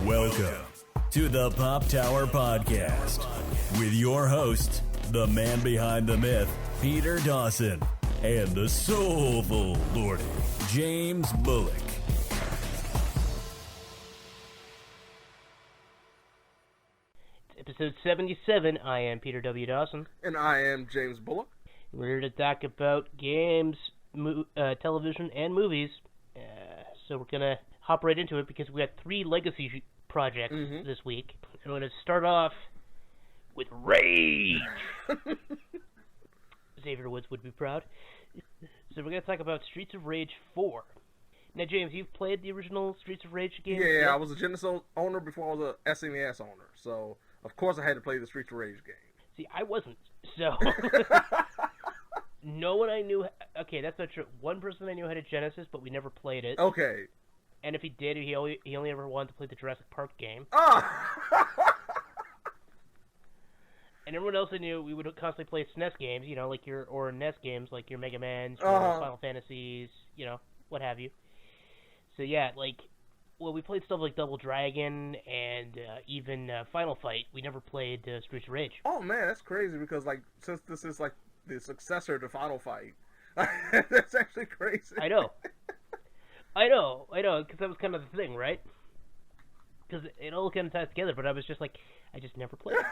Welcome to the Pop Tower Podcast with your host, the man behind the myth, Peter Dawson, and the soulful Lordy, James Bullock. It's episode 77. I am Peter W. Dawson. And I am James Bullock. We're here to talk about games, television, and movies. So we're going to hop right into it because we got 3 legacy projects this week. I'm going to start off with Rage. Xavier Woods would be proud. So we're going to talk about Streets of Rage 4. Now, James, you've played the original Streets of Rage game? Yeah, I was a Genesis owner before I was a SNES owner. So, of course, I had to play the Streets of Rage game. See, I wasn't. So, no one I knew... Okay, that's not true. One person I knew had a Genesis, but we never played it. Okay. And if he did, he only ever wanted to play the Jurassic Park game. Ah! And everyone else I knew, we would constantly play SNES games, you know, like or NES games, like your Mega Mans, your Final Fantasies, you know, what have you. So yeah, we played stuff like Double Dragon and even Final Fight. We never played Streets of Rage. Oh man, that's crazy because since this is the successor to Final Fight, that's actually crazy. I know, because that was kind of the thing, right? Because it all kind of ties together, but I was just I just never played it.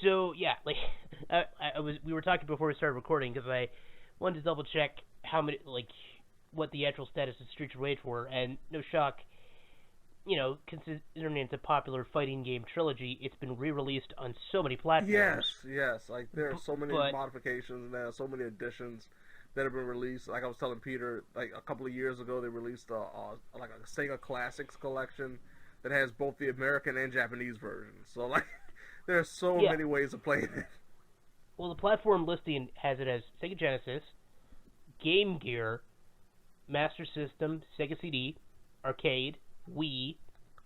So yeah, we were talking before we started recording because I wanted to double check how many, what the actual status of Streets of Rage were, and no shock, you know, considering it's a popular fighting game trilogy, it's been re-released on so many platforms. Yes, there are so many modifications now, so many additions that have been released. Like I was telling Peter, a couple of years ago, they released a Sega Classics collection that has both the American and Japanese versions. So there are so many ways of playing it. Well, the platform listing has it as Sega Genesis, Game Gear, Master System, Sega CD, Arcade, Wii,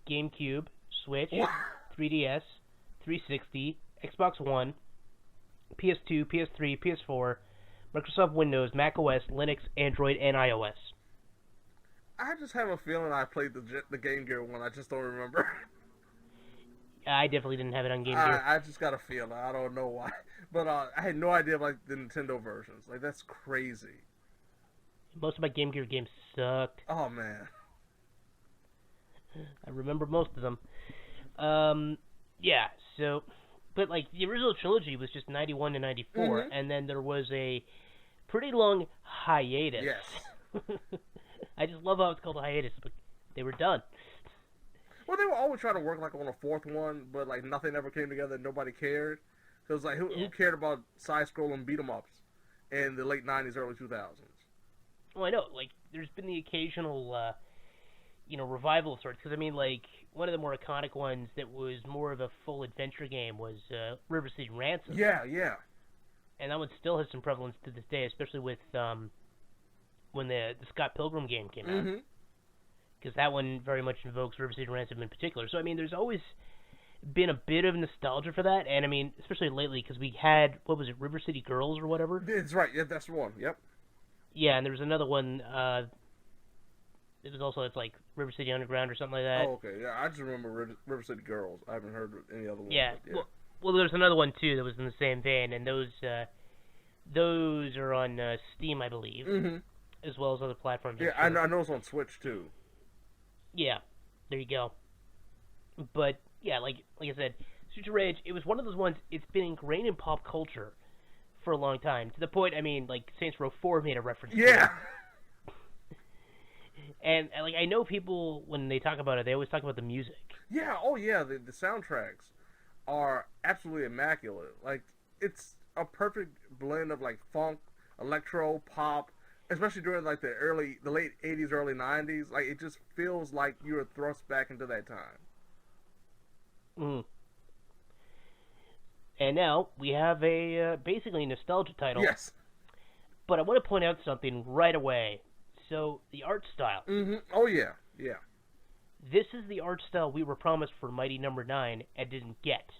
GameCube, Switch, 3DS, 360, Xbox One, PS2, PS3, PS4, Microsoft Windows, Mac OS, Linux, Android, and iOS. I just have a feeling I played the Game Gear one. I just don't remember. I definitely didn't have it on Game Gear. I just got a feeling. I don't know why. But I had no idea about the Nintendo versions. That's crazy. Most of my Game Gear games sucked. Oh, man. I remember most of them. Yeah, so... But, the original trilogy was just 91 to 94, and then there was a pretty long hiatus. Yes. I just love how it's called a hiatus, but they were done. Well, they were always trying to work, on a 4th one, but, nothing ever came together and nobody cared. Because, who cared about side-scrolling beat-em-ups in the late 90s, early 2000s? Well, I know. There's been the occasional... revival of sorts. Because, one of the more iconic ones that was more of a full adventure game was River City Ransom. Yeah. And that one still has some prevalence to this day, especially with when the Scott Pilgrim game came out. Because that one very much invokes River City Ransom in particular. So, there's always been a bit of nostalgia for that. And, especially lately, because we had, what was it, River City Girls or whatever? That's right. Yeah, that's the one. Yep. Yeah, and there was another one... It was also, it's River City Underground or something like that. Oh, okay. Yeah, I just remember River City Girls. I haven't heard any other one. Yeah. Well, there's another one, too, that was in the same vein, and those are on Steam, I believe, as well as other platforms. Yeah, I know it's on Switch, too. Yeah, there you go. But, yeah, like I said, Streets of Rage, it was one of those ones, it's been ingrained in pop culture for a long time, to the point, Saints Row 4 made a reference to it. And I know people, when they talk about it, they always talk about the music. Yeah, the soundtracks are absolutely immaculate. It's a perfect blend of funk, electro, pop, especially during the late 80s, early 90s. It just feels like you were thrust back into that time. And now we have a basically nostalgia title. Yes. But I want to point out something right away. So, the art style. Oh, yeah. This is the art style we were promised for Mighty Number 9 and didn't get.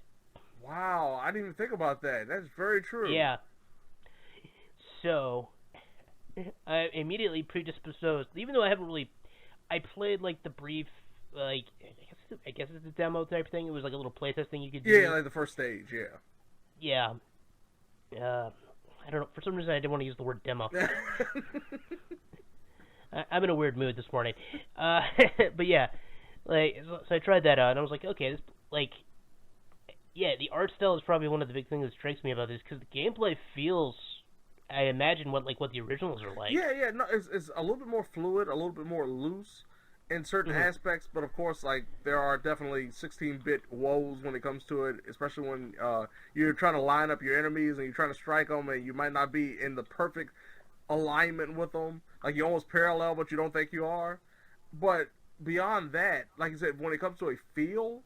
Wow, I didn't even think about that. That's very true. Yeah. So, immediately predisposed, even though I haven't really. I played like the brief, like I guess it's a demo type thing. It was like a little playtest thing you could do. Yeah, like the first stage. Yeah. I don't know. For some reason, I didn't want to use the word demo. I'm in a weird mood this morning. But yeah, like so I tried that out, and I was like, okay, this the art style is probably one of the big things that strikes me about this because the gameplay feels. I imagine what the originals are like. Yeah. No, it's a little bit more fluid, a little bit more loose in certain aspects, but of course, like there are definitely 16-bit woes when it comes to it, especially when you're trying to line up your enemies and you're trying to strike them, and you might not be in the perfect alignment with them. Like you're almost parallel, but you don't think you are. But beyond that, like I said, when it comes to a feel,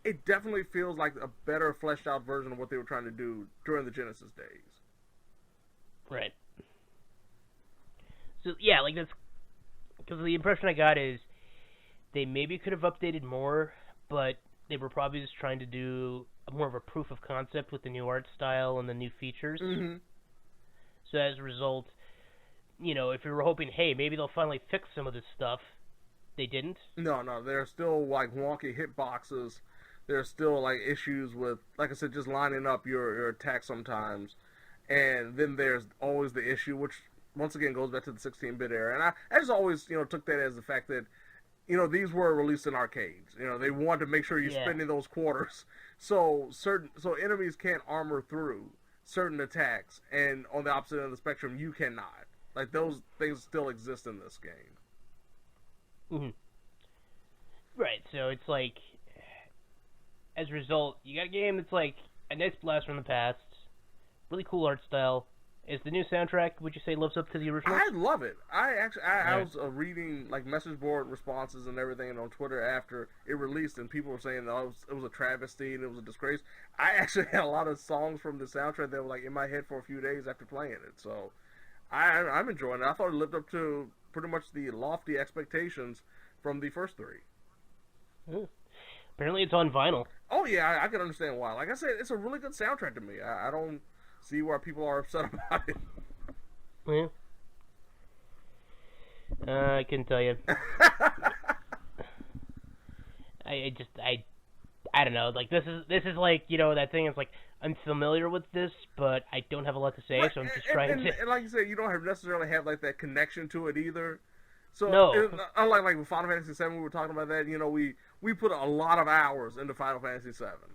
it definitely feels like a better fleshed out version of what they were trying to do during the Genesis days. Right. So yeah, like that's because the impression I got is they maybe could have updated more, but they were probably just trying to do more of a proof of concept with the new art style and the new features. Mm-hmm. So as a result, if you were hoping, hey, maybe they'll finally fix some of this stuff, they didn't. No, there's still like wonky hitboxes. There's still like issues with, like I said, just lining up your attack sometimes. And then there's always the issue, which once again goes back to the 16-bit era. And I just always, took that as the fact that, these were released in arcades. They wanted to make sure you're spending those quarters. So enemies can't armor through certain attacks, and on the opposite end of the spectrum, you cannot. Like those things still exist in this game. Mm-hmm. Right. So it's like, as a result, you got a game that's like a nice blast from the past. Really cool art style. Is the new soundtrack, would you say, lives up to the original? I love it. I was reading like message board responses and everything on Twitter after it released, and people were saying that it was a travesty and it was a disgrace. I actually had a lot of songs from the soundtrack that were like in my head for a few days after playing it. So I'm enjoying it. I thought it lived up to pretty much the lofty expectations from the first three. Apparently it's on vinyl. Oh yeah, I can understand why. Like I said, it's a really good soundtrack to me. I don't see why people are upset about it. I couldn't tell you. I don't know. Like this is like that thing. It's like I'm familiar with this, but I don't have a lot to say, so I'm just trying to. And like you said, you don't necessarily have like that connection to it either. So no. Unlike like with Final Fantasy VII, we were talking about that. We put a lot of hours into Final Fantasy VII.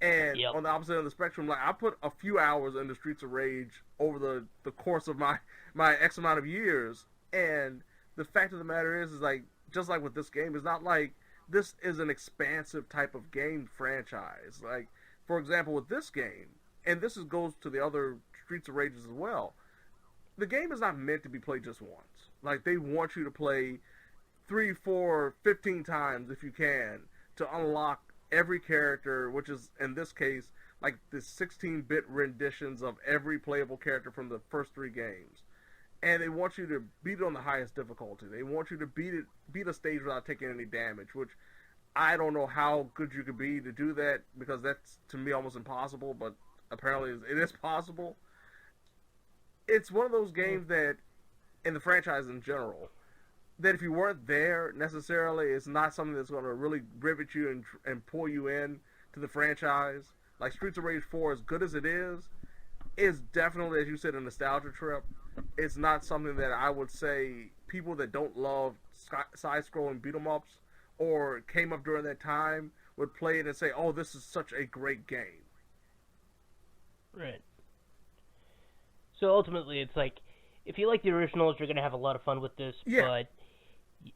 And on the opposite end of the spectrum, like I put a few hours into Streets of Rage over the course of my X amount of years. And the fact of the matter is like, just like with this game, it's not like this is an expansive type of game franchise. Like, for example, with this game, and this goes to the other Streets of Rages as well, the game is not meant to be played just once. Like, they want you to play 3, 4, 15 times if you can to unlock every character, which is, in this case, like the 16-bit renditions of every playable character from the first 3 games. And they want you to beat it on the highest difficulty. They want you to beat a stage without taking any damage, which I don't know how good you could be to do that, because that's, to me, almost impossible, but apparently it is possible. It's one of those games that, in the franchise in general, that if you weren't there necessarily, it's not something that's going to really rivet you and pull you in to the franchise. Like Streets of Rage 4, as good as it is definitely, as you said, a nostalgia trip. It's not something that I would say people that don't love side-scrolling beat-em-ups or came up during that time would play it and say, oh, this is such a great game. Right. So ultimately, it's like, if you like the originals, you're going to have a lot of fun with this, but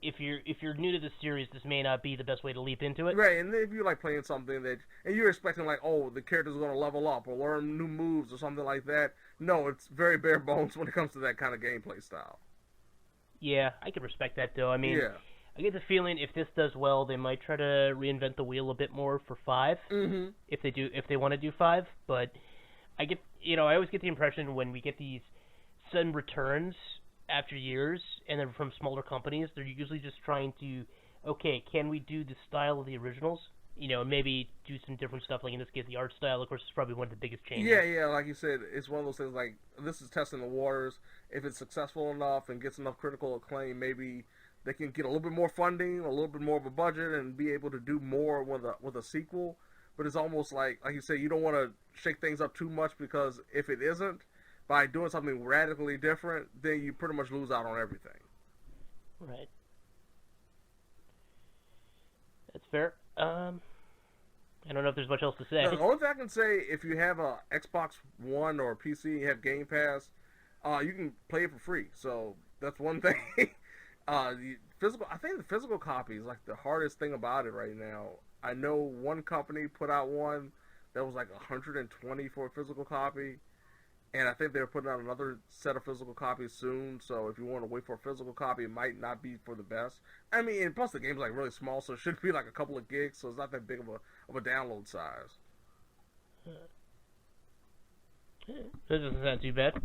if you're new to the series, this may not be the best way to leap into it. Right, and if you like playing something and you're expecting like, oh, the character's going to level up or learn new moves or something like that, no, it's very bare bones when it comes to that kind of gameplay style. Yeah, I can respect that though. I mean, I get the feeling if this does well, they might try to reinvent the wheel a bit more for 5. Mm-hmm. If they want to do 5, but I always get the impression when we get these sudden returns after years, and they're from smaller companies, they're usually just trying to, okay, can we do the style of the originals? maybe do some different stuff. Like in this case, the art style, of course, is probably one of the biggest changes. Yeah, like you said, it's one of those things like, this is testing the waters. If it's successful enough and gets enough critical acclaim, maybe they can get a little bit more funding, a little bit more of a budget, and be able to do more with a sequel. But it's almost like you said, you don't want to shake things up too much, because if it isn't, by doing something radically different, then you pretty much lose out on everything. Right. That's fair. I don't know if there's much else to say. No, the only thing I can say, if you have a Xbox One or a PC and you have Game Pass, you can play it for free. So that's one thing. I think the physical copy is like the hardest thing about it right now. I know one company put out one that was like $120 for a physical copy, and I think they're putting out another set of physical copies soon. So if you want to wait for a physical copy, it might not be for the best. I mean, and plus the game's like really small, so it should be like a couple of gigs, so it's not that big of a download size. That doesn't sound too bad.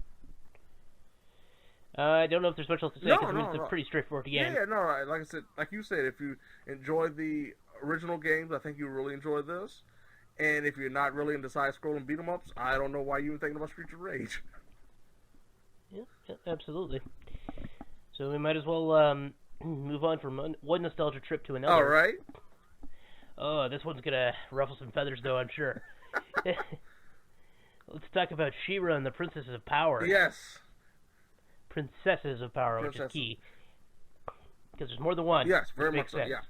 I don't know if there's much else to say, because it's a pretty straightforward game. Yeah, no, like I said, like you said, if you enjoyed the original games, I think you'll really enjoy this. And if you're not really into side-scrolling beat-em-ups, I don't know why you're even thinking about Streets of Rage. Yeah, absolutely. So we might as well move on from one nostalgia trip to another. All right. Oh, this one's going to ruffle some feathers, though, I'm sure. Let's talk about She-Ra and the Princesses of Power. Yes. Princesses of Power, which is key. Because there's more than one. Yes, very much so, yeah.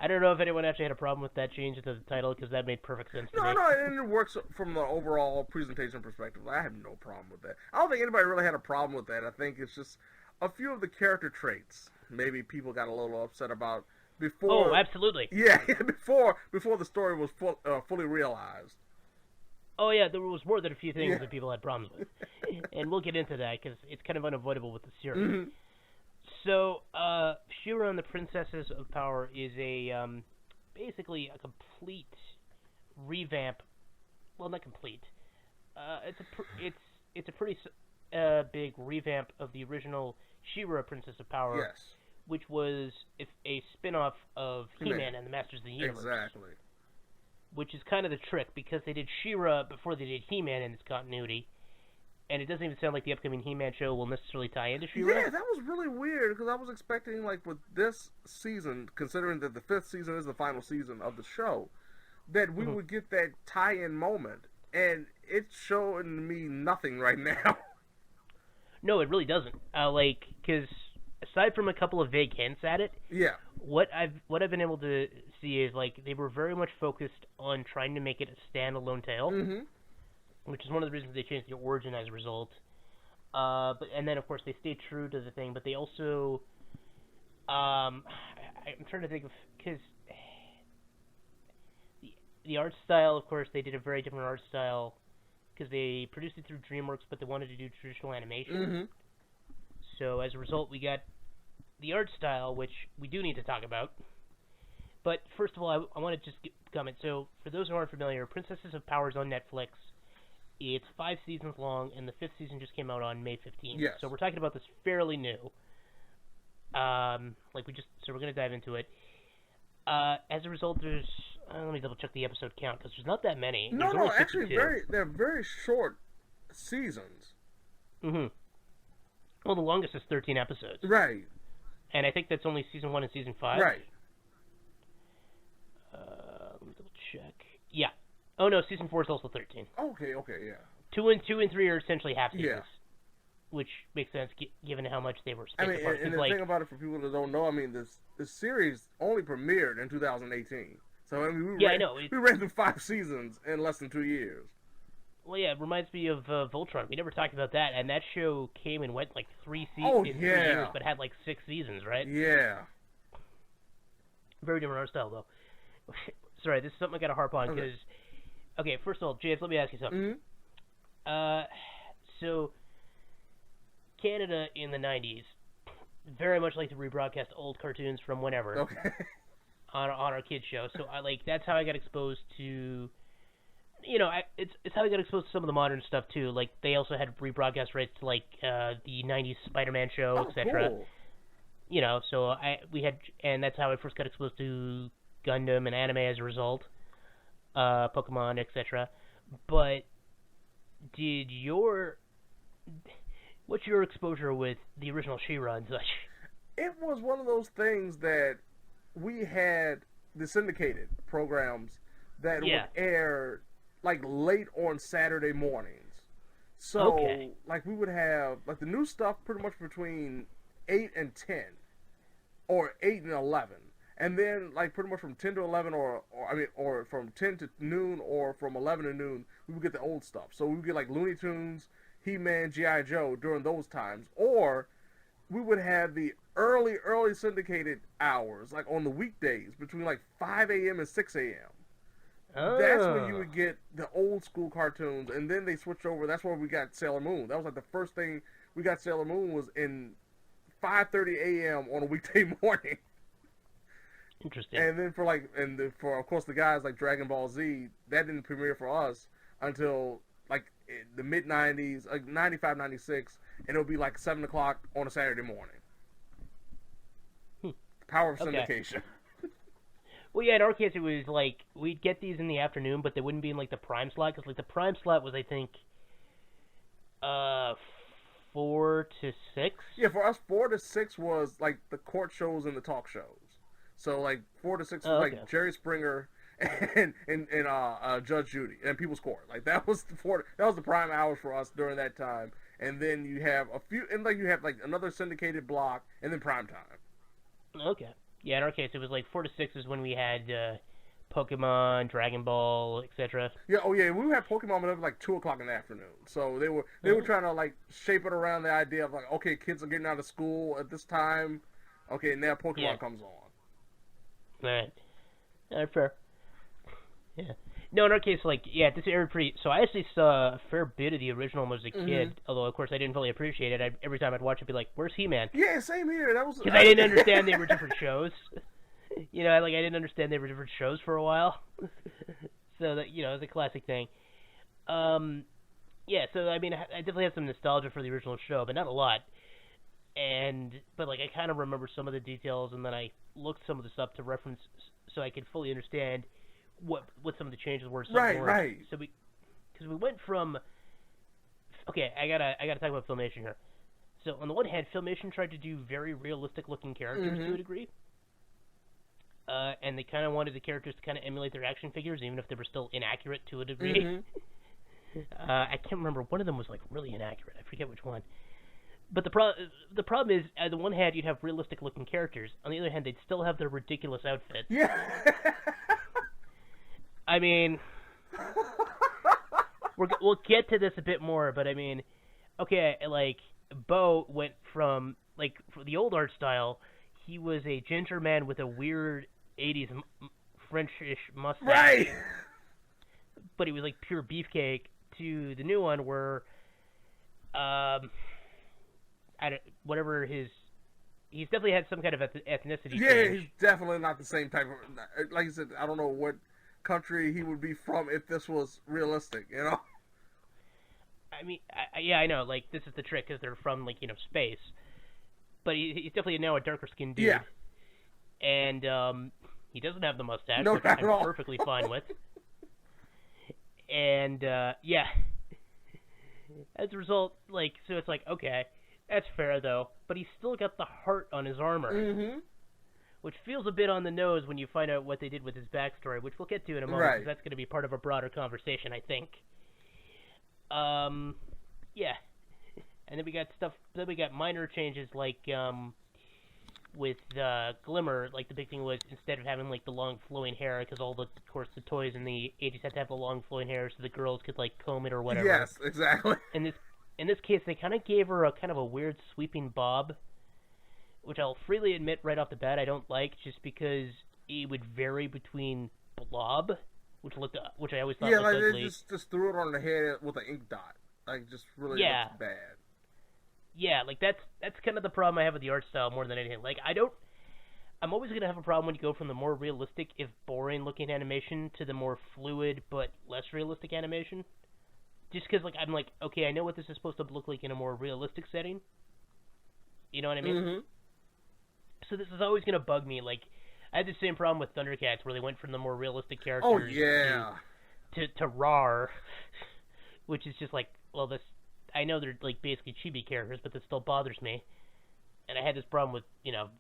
I don't know if anyone actually had a problem with that change to the title, because that made perfect sense to me. No, and it works from the overall presentation perspective. I have no problem with that. I don't think anybody really had a problem with that. I think it's just a few of the character traits maybe people got a little upset about before. Oh, absolutely. Yeah, before the story was fully realized. Oh, yeah, there was more than a few things that people had problems with. And we'll get into that, because it's kind of unavoidable with the series. Mm-hmm. So, She-Ra and the Princesses of Power is basically a complete revamp. Well, not complete. It's a pretty big revamp of the original She-Ra Princess of Power. Yes. Which was a spin-off of He-Man and the Masters of the Universe. Exactly. Which is kind of the trick, because they did She-Ra before they did He-Man in its continuity. And it doesn't even sound like the upcoming He-Man show will necessarily tie into She-Ra. Yeah, that was really weird, because I was expecting, like, with this season, considering that the 5th season is the final season of the show, that we would get that tie-in moment. And it's showing me nothing right now. No, it really doesn't. Because aside from a couple of vague hints at it, what I've been able to see is, like, they were very much focused on trying to make it a standalone tale. Mm-hmm. Which is one of the reasons they changed the origin as a result. And then, of course, they stayed true to the thing, but they also... I'm trying to think of... Because the art style, of course, they did a very different art style, because they produced it through DreamWorks, but they wanted to do traditional animation. Mm-hmm. So, as a result, we got the art style, which we do need to talk about. But, first of all, I want to just comment. So, for those who aren't familiar, Princesses of Power is on Netflix. It's 5 seasons long, and the 5th season just came out on May 15th. Yes. So we're talking about this fairly new. So we're going to dive into it. As a result, there's... let me double check the episode count, because there's not that many. No, actually, they're very short seasons. Mm-hmm. Well, the longest is 13 episodes. Right. And I think that's only Season 1 and Season 5. Right. Let me double check. Yeah. Oh, no, Season 4 is also 13. Okay, yeah. 2 and 3 are essentially half seasons. Which makes sense, given how much they were spaced apart. And the thing about it, for people that don't know, I mean, this series only premiered in 2018. So, I mean, we ran through 5 seasons in less than 2 years. Well, yeah, it reminds me of Voltron. We never talked about that, and that show came and went like 3 seasons in 3 years, but had like 6 seasons, right? Yeah. Very different art style, though. Sorry, this is something I got to harp on, because... Okay, first of all, James, let me ask you something. Mm-hmm. So, Canada in the 90s very much like to rebroadcast old cartoons from whenever. Okay. On our kids show. So, that's how I got exposed to... it's how I got exposed to some of the modern stuff, too. Like, they also had rebroadcast rights to, like, the 90s Spider-Man show, etc. Cool. So and that's how I first got exposed to Gundam and anime as a result, Pokemon, etc. But what's your exposure with the original She-Ra and such? It was one of those things that we had the syndicated programs that would air like late on Saturday mornings. So like we would have like the new stuff pretty much between 8 and 10 or 8 and 11. And then like pretty much from 10 to 11 or from 10 to noon or from 11 to noon, we would get the old stuff. So we would get like Looney Tunes, He-Man, G.I. Joe during those times, or we would have the early syndicated hours, like on the weekdays, between like 5 a.m. and 6 a.m. Oh. That's when you would get the old school cartoons, and then they switched over. That's where we got Sailor Moon. That was like the first thing we got. Sailor Moon was in 5:30 a.m. on a weekday morning. Interesting. And then for of course the guys like Dragon Ball Z, that didn't premiere for us until like the mid 90s, like 95, 96, and it'll be like 7 o'clock on a Saturday morning. Power of syndication. Well, yeah, in our case, it was like we'd get these in the afternoon, but they wouldn't be in like the prime slot, because like the prime slot was, I think, 4 to 6. Yeah, for us, 4 to 6 was like the court shows and the talk shows. So like 4 to 6 was like Jerry Springer and Judge Judy and People's Court. Like that was the prime hours for us during that time. And then you have a few, and like you have like another syndicated block, and then prime time. Okay. Yeah, in our case, it was like 4 to 6 is when we had Pokemon, Dragon Ball, etc. Yeah, we would have Pokemon at like 2 o'clock in the afternoon. So they were trying to like shape it around the idea of like, okay, kids are getting out of school at this time. Okay, now Pokemon comes on. Right. Fair. Yeah. No, in our case, like, this aired pretty... So I actually saw a fair bit of the original when I was a kid, although, of course, I didn't fully appreciate it. Every time I'd watch it, I'd be like, where's He-Man? Yeah, same here. That was... Because I didn't understand they were different shows. You know, I didn't understand they were different shows for a while. So, that, you know, it was a classic thing. Yeah, so, I mean, I definitely have some nostalgia for the original show, but not a lot. But, like, I kind of remember some of the details, and then I looked some of this up to reference so I could fully understand what some of the changes were. Right. So because we went from... Okay, I gotta talk about Filmation here. So, on the one hand, Filmation tried to do very realistic-looking characters to a degree. And they kind of wanted the characters to kind of emulate their action figures, even if they were still inaccurate to a degree. I can't remember. One of them was, like, really inaccurate. I forget which one. But the problem is, on the one hand, you'd have realistic-looking characters. On the other hand, they'd still have their ridiculous outfits. Yeah. I mean, we'll get to this a bit more, but I mean, okay, like, Bo went from, like, for the old art style, he was a ginger man with a weird 80s Frenchish mustache. Right! But he was, like, pure beefcake, to the new one where, he's definitely had some kind of ethnicity change. Yeah, he's definitely not the same type of, like you said, I don't know what country he would be from if this was realistic, you know? I mean, I know, like, this is the trick, because they're from, like, you know, space. But he's definitely now a darker-skinned dude. Yeah. And, he doesn't have the mustache, which I'm perfectly fine with. And, yeah. As a result, like, so it's like, okay, that's fair, though. But he's still got the heart on his armor. Which feels a bit on the nose when you find out what they did with his backstory, which we'll get to in a moment, because that's going to be part of a broader conversation, I think. Yeah. And then we got minor changes, like, with Glimmer, like, the big thing was, instead of having, like, the long flowing hair, because of course, the toys in the 80s had to have the long flowing hair so the girls could, like, comb it or whatever. Yes, exactly. In this case, they kind of gave her a kind of a weird sweeping bob, which I'll freely admit right off the bat I don't like, just because it would vary between blob, which I always thought looked ugly. Yeah, like they just threw it on the head with an ink dot. Like, just really looked bad. Yeah, like, that's kind of the problem I have with the art style more than anything. Like, I'm always going to have a problem when you go from the more realistic, if boring-looking animation to the more fluid but less realistic animation. Just because, like, I'm like, okay, I know what this is supposed to look like in a more realistic setting. You know what I mean? So this is always going to bug me. Like, I had the same problem with Thundercats, where they went from the more realistic characters Oh, yeah. to RAR, which is just like, well, this. I know they're like basically chibi characters, but this still bothers me. And I had this problem with,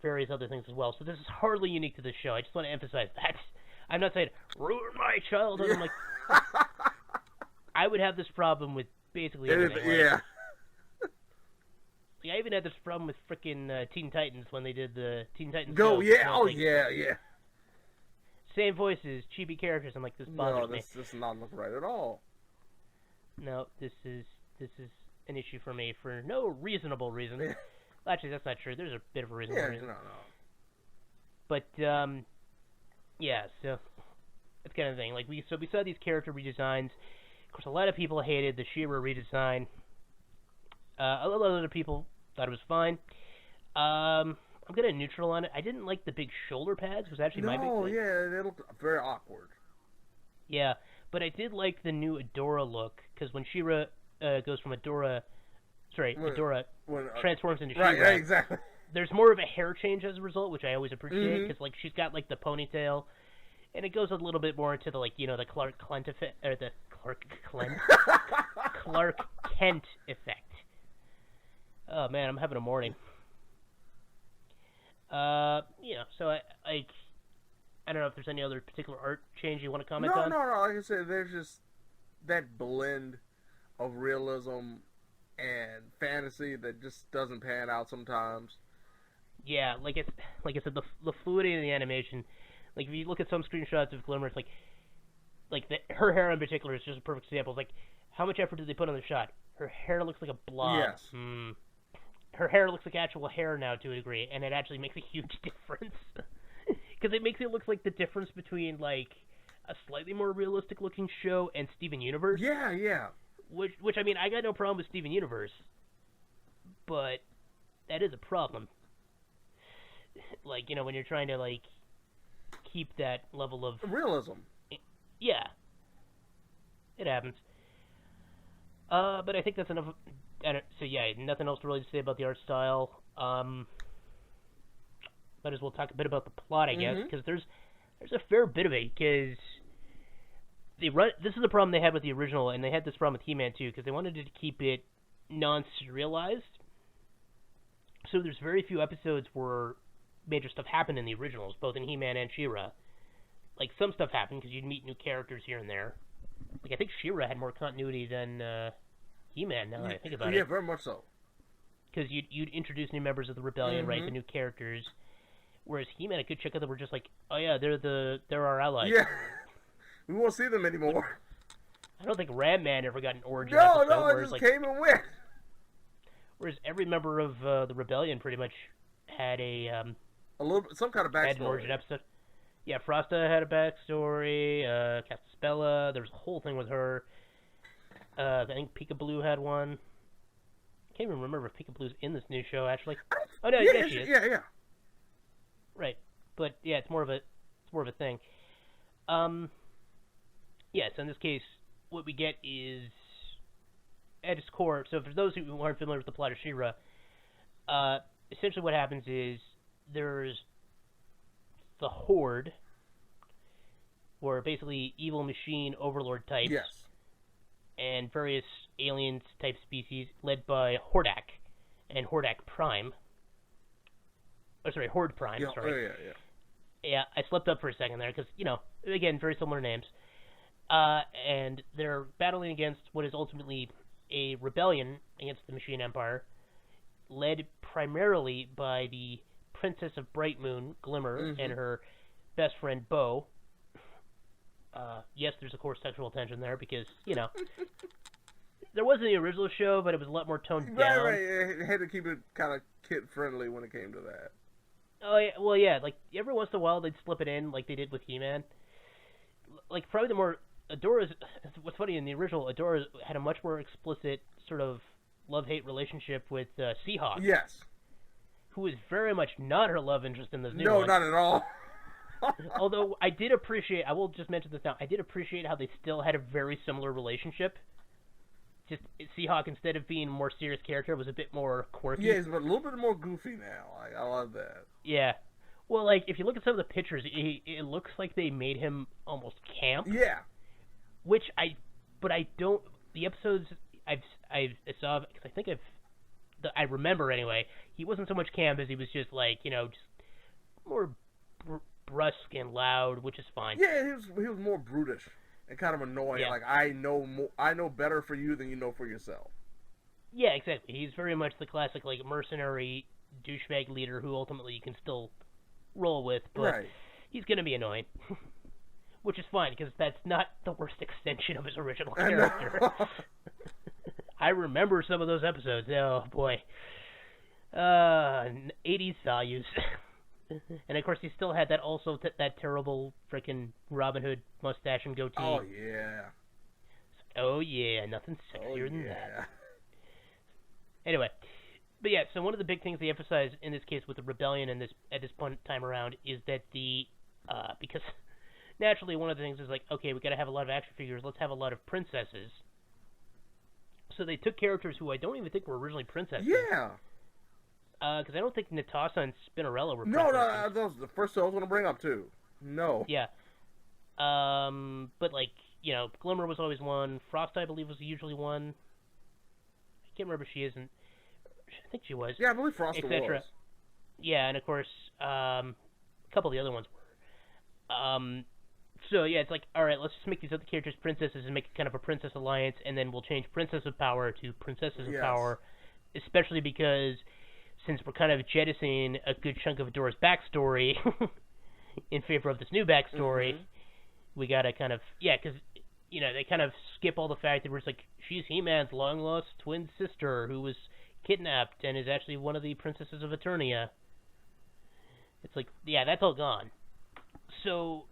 various other things as well. So this is hardly unique to this show. I just want to emphasize that. I'm not saying, ruin my childhood. Yeah. I'm like, I would have this problem with basically everything. Yeah. I even had this problem with frickin' Teen Titans when they did the Teen Titans Go, show. yeah, oh, yeah. Same voices, chibi characters. I'm like, this bothers me. No, this does not look right at all. No, this is an issue for me for no reasonable reason. Yeah. Well, actually, that's not true. There's a bit of a reasonable reason. No. But, yeah, so that's kind of the thing. Like, we saw these character redesigns. Of course, a lot of people hated the She-Ra redesign. A lot of other people thought it was fine. I'm going to neutral on it. I didn't like the big shoulder pads. Was actually my big thing. No, yeah, they looked very awkward. Yeah, but I did like the new Adora look, because when She-Ra goes from Adora transforms into She-Ra. Right, yeah, exactly. There's more of a hair change as a result, which I always appreciate, because like she's got like the ponytail, and it goes a little bit more into the the Clark Kent effect, or the Clark Kent effect. Oh man, I'm having a morning. So I don't know if there's any other particular art change you want to comment on. No. Like I said, there's just that blend of realism and fantasy that just doesn't pan out sometimes. Yeah, like I said, the fluidity in the animation. Like if you look at some screenshots of Glimmer, it's like her hair in particular is just a perfect example. It's like, how much effort did they put on the shot? Her hair looks like a blob. Yes. Her hair looks like actual hair now to a degree, and it actually makes a huge difference. Because it makes it look like the difference between like a slightly more realistic looking show and Steven Universe. Yeah. Which I mean, I got no problem with Steven Universe, but that is a problem. Like, when you're trying to like keep that level of realism. Yeah, it happens. But I think that's enough. So yeah, nothing else really to say about the art style. Might as well talk a bit about the plot, I guess, because there's a fair bit of it. Because this is the problem they had with the original, and they had this problem with He-Man too, because they wanted to keep it non-serialized. So there's very few episodes where major stuff happened in the originals, both in He-Man and She-Ra. Like, some stuff happened because you'd meet new characters here and there. Like, I think She-Ra had more continuity than He-Man, now that I think about it. Yeah, very much so. Because you'd introduce new members of the Rebellion, right, the new characters. Whereas He-Man, a good chunk of them were just like, oh yeah, they're our allies. Yeah, we won't see them anymore. I don't think Ram-Man ever got an origin episode. No, it just came and went. Whereas every member of the Rebellion pretty much had some kind of backstory. Had an origin episode. Yeah, Frosta had a backstory. Castaspella, there was a whole thing with her. I think Peekaboo had one. I can't even remember if Peekaboo's in this new show, actually. Oh, no, yeah, she is. Yeah. Right. But, yeah, it's more of a thing. Yes, in this case, what we get is, at its core, so for those who aren't familiar with the plot of She-Ra, essentially what happens is there's the Horde, where basically evil machine overlord types, yes, and various aliens type species led by Hordak and Hordak Prime. Oh, sorry, Horde Prime. Yeah, sorry. Yeah. Yeah, I slept up for a second there because, again, very similar names. And they're battling against what is ultimately a rebellion against the Machine Empire, led primarily by the Princess of Bright Moon, Glimmer, and her best friend, Bo. Yes, there's, of course, sexual tension there because, there wasn't the original show, but it was a lot more toned down. Right. It had to keep it kind of kid-friendly when it came to that. Oh, yeah, well, yeah, like, every once in a while they'd slip it in like they did with He-Man. Like, probably the more... Adora's... What's funny, in the original, Adora had a much more explicit sort of love-hate relationship with Seahawk. Yes. Who is very much not her love interest in this new No, one. not at all. Although, I did appreciate... I will just mention this now. I did appreciate how they still had a very similar relationship. Just, Seahawk, instead of being a more serious character, was a bit more quirky. Yeah, he's a little bit more goofy now. I love that. Yeah. Well, like, if you look at some of the pictures, it looks like they made him almost camp. Yeah. But I don't. The episodes I saw, because I think I remember anyway. He wasn't so much camp as he was just like, just more brusque and loud, which is fine. Yeah, he was more brutish and kind of annoying. Yeah. Like, I know better for you than you know for yourself. Yeah, exactly. He's very much the classic like mercenary douchebag leader who ultimately you can still roll with, but he's going to be annoying. Which is fine, because that's not the worst extension of his original character. I remember some of those episodes. Oh, boy. 80s values. And, of course, he still had that terrible frickin' Robin Hood mustache and goatee. Oh, yeah. Oh, yeah. Nothing sexier than that. Anyway. But, yeah, so one of the big things they emphasize in this case with the rebellion at this point time around is that because... Naturally, one of the things is like, okay, we got to have a lot of action figures. Let's have a lot of princesses. So they took characters who I don't even think were originally princesses. Yeah. Because I don't think Natasha and Spinnerella were princesses. No, that was the first I was going to bring up, too. No. Yeah. But, like, Glimmer was always one. Frost, I believe, was usually one. I can't remember if she isn't. I think she was. Yeah, I believe Frost was. Yeah, and, of course, a couple of the other ones were. So, yeah, it's like, all right, let's just make these other characters princesses and make it kind of a princess alliance, and then we'll change Princess of Power to Princesses of Power, especially because since we're kind of jettisoning a good chunk of Adora's backstory in favor of this new backstory, we got to kind of, because, they kind of skip all the fact that it's like, she's He-Man's long-lost twin sister who was kidnapped and is actually one of the princesses of Eternia. It's like, yeah, that's all gone. So...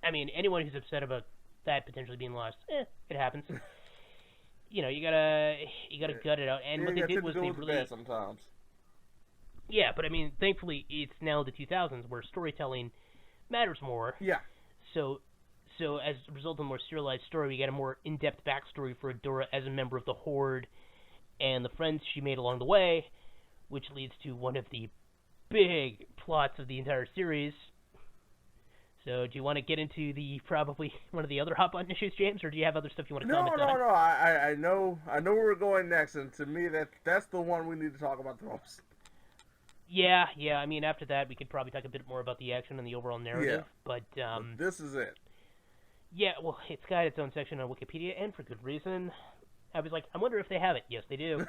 I mean, anyone who's upset about that potentially being lost, it happens. You gotta gut it out. And what they did was they really sometimes. Yeah, but I mean, thankfully, it's now the 2000s where storytelling matters more. Yeah. So as a result of a more serialized story, we get a more in-depth backstory for Adora as a member of the Horde and the friends she made along the way, which leads to one of the big plots of the entire series. So, do you want to get into probably one of the other hot button issues, James, or do you have other stuff you want to comment on? No. I know where we're going next, and to me, that's the one we need to talk about the most. Yeah. I mean, after that, we could probably talk a bit more about the action and the overall narrative. But this is it. Yeah, well, it's got its own section on Wikipedia, and for good reason. I was like, I wonder if they have it. Yes, they do.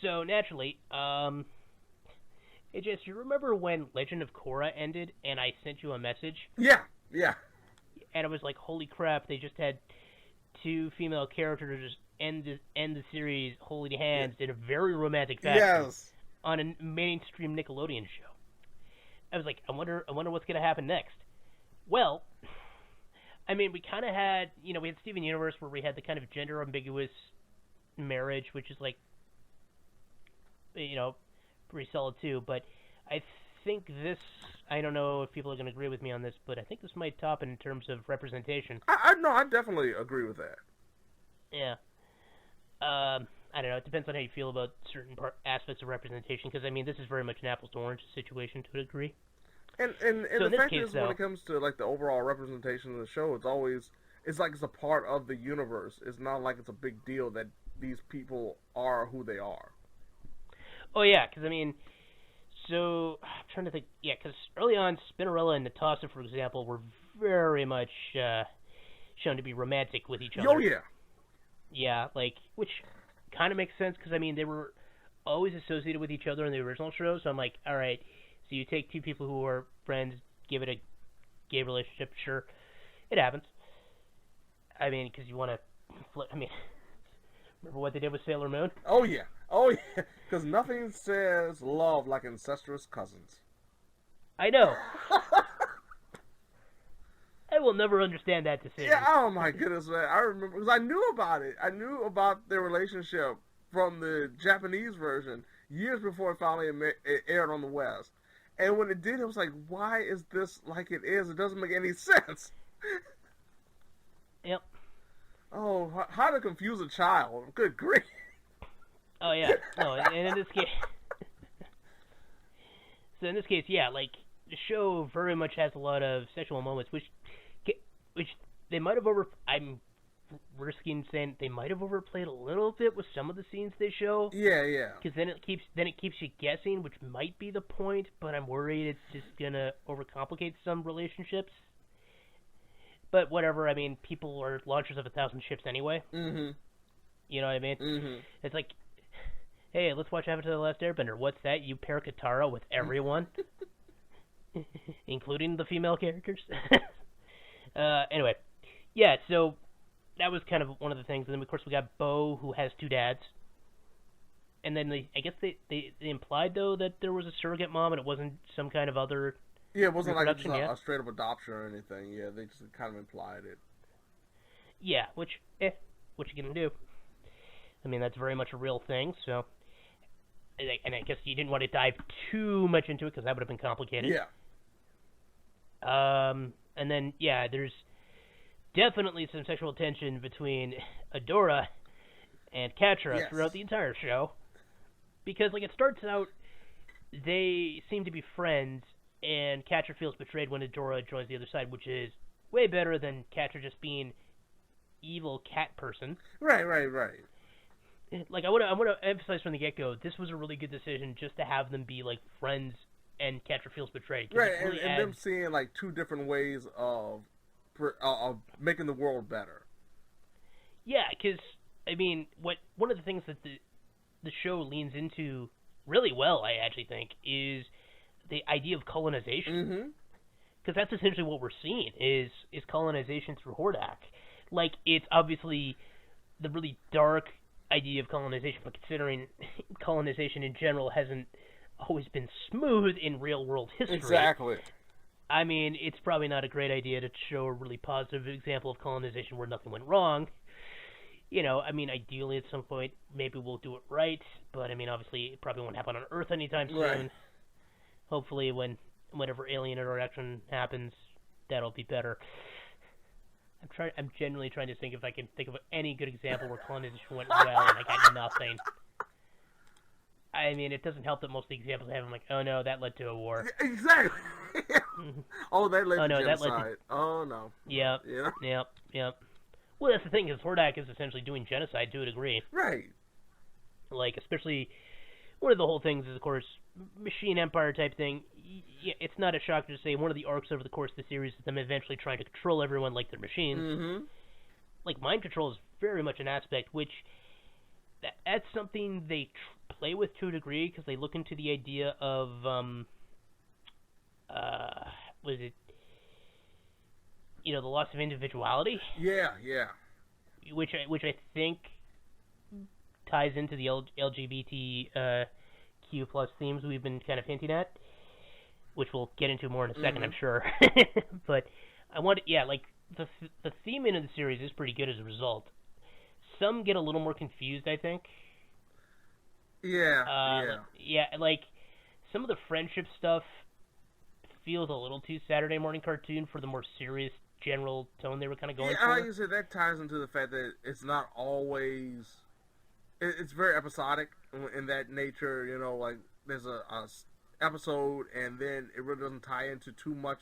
So, naturally, Hey, Jess, you remember when Legend of Korra ended and I sent you a message? Yeah. And I was like, holy crap, they just had two female characters end the series holding hands in a very romantic fashion on a mainstream Nickelodeon show. I was like, I wonder what's going to happen next. Well, I mean, we kind of had, we had Steven Universe where we had the kind of gender ambiguous marriage, which is like, pretty solid too, but I think this, I don't know if people are going to agree with me on this, but I think this might top in terms of representation. I definitely agree with that. Yeah. I don't know, it depends on how you feel about certain aspects of representation, because, I mean, this is very much an apples to oranges situation to a degree. And so the fact is, when it comes to, like, the overall representation of the show, it's like it's a part of the universe. It's not like it's a big deal that these people are who they are. Oh, yeah, because, I mean, so, I'm trying to think, because early on, Spinnerella and Natasha, for example, were very much shown to be romantic with each other. Oh, yeah. Yeah, like, which kind of makes sense, because, I mean, they were always associated with each other in the original show, so I'm like, all right, so you take two people who are friends, give it a gay relationship, sure, it happens. I mean, because you want to flip, I mean, remember what they did with Sailor Moon? Oh, yeah. Because nothing says love like incestuous cousins. I know. I will never understand that decision. Yeah, oh my goodness, man. I remember, because I knew about it. I knew about their relationship from the Japanese version years before it finally aired on the West. And when it did, it was like, why is this like it is? It doesn't make any sense. Yep. Oh, how to confuse a child. Good grief. Oh, yeah. No, and in this case... So in this case, yeah, like, the show very much has a lot of sexual moments, which they might have I'm risking saying they might have overplayed a little bit with some of the scenes they show. Yeah. Because then it keeps you guessing, which might be the point, but I'm worried it's just gonna overcomplicate some relationships. But whatever, I mean, people are launchers of 1,000 ships anyway. Mm-hmm. You know what I mean? Mm-hmm. It's like, hey, let's watch Avatar: The Last Airbender. What's that? You pair Katara with everyone, including the female characters. Anyway, yeah. So that was kind of one of the things. And then of course we got Bo, who has two dads. And then I guess they implied though that there was a surrogate mom, and it wasn't some kind of other. Yeah, it wasn't like just a straight up adoption or anything. Yeah, they just kind of implied it. Yeah, what you gonna do? I mean, that's very much a real thing. So, and I guess you didn't want to dive too much into it because that would have been complicated. Yeah. And then yeah, there's definitely some sexual tension between Adora and Catra throughout the entire show, because like it starts out, they seem to be friends. And Catra feels betrayed when Adora joins the other side, which is way better than Catra just being evil cat person. Right. Like I want to emphasize from the get-go, this was a really good decision just to have them be like friends, and Catra feels betrayed. Right, really and them seeing like two different ways of making the world better. Yeah, because I mean, one of the things that the show leans into really well, I actually think, is the idea of colonization, because that's essentially what we're seeing is colonization through Hordak. Like, it's obviously the really dark idea of colonization, but considering colonization in general hasn't always been smooth in real world history. Exactly. I mean, it's probably not a great idea to show a really positive example of colonization where nothing went wrong. You know, I mean, ideally at some point maybe we'll do it right, but I mean, obviously it probably won't happen on Earth anytime soon. Right. Hopefully, whenever alien interaction happens, that'll be better. I'm genuinely trying to think if I can think of any good example where colonization went well, and I got nothing. I mean, it doesn't help that most of the examples I have, I'm like, oh no, that led to a war. Exactly. Oh, that led to genocide. Oh no. Yep. Yeah. Yep. Well, that's the thing, is Hordak is essentially doing genocide to a degree. Right. Like, especially, one of the whole things is, of course, Machine Empire type thing. Yeah, it's not a shock to say one of the arcs over the course of the series is them eventually trying to control everyone like they're machines. Mm-hmm. Like, mind control is very much an aspect which that's something they play with to a degree, because they look into the idea of was it, you know, the loss of individuality? Yeah. Which I think ties into the LGBTQ plus themes we've been kind of hinting at, which we'll get into more in a second, I'm sure. But I want, like, the theming of the series is pretty good as a result. Some get a little more confused, I think. Yeah. Yeah, like, some of the friendship stuff feels a little too Saturday morning cartoon for the more serious general tone they were kind of going for. Like you said, that ties into the fact that it's not always... It's very episodic in that nature, you know, like, there's a episode, and then it really doesn't tie into too much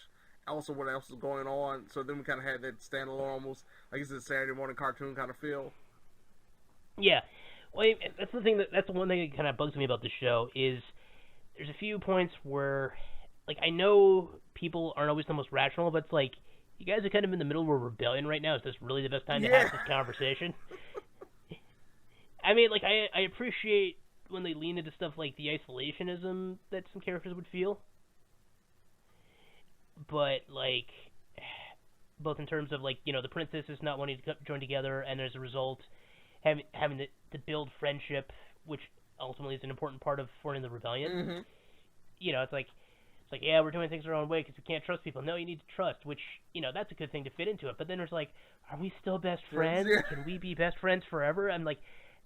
else of what else is going on, so then we kind of had that standalone, almost, like you said, Saturday morning cartoon kind of feel. Yeah. Well, that's the one thing that kind of bugs me about the show, is there's a few points where, like, I know people aren't always the most rational, but it's like, you guys are kind of in the middle of a rebellion right now. Is this really the best time to have this conversation? I mean, like, I appreciate when they lean into stuff like the isolationism that some characters would feel. But, like, both in terms of, like, you know, the princesses not wanting to join together, and as a result, having to build friendship, which ultimately is an important part of forming the rebellion. Mm-hmm. You know, it's like, yeah, we're doing things our own way because we can't trust people. No, you need to trust, which, you know, that's a good thing to fit into it. But then there's like, are we still best friends? Yeah. Can we be best friends forever? I'm like,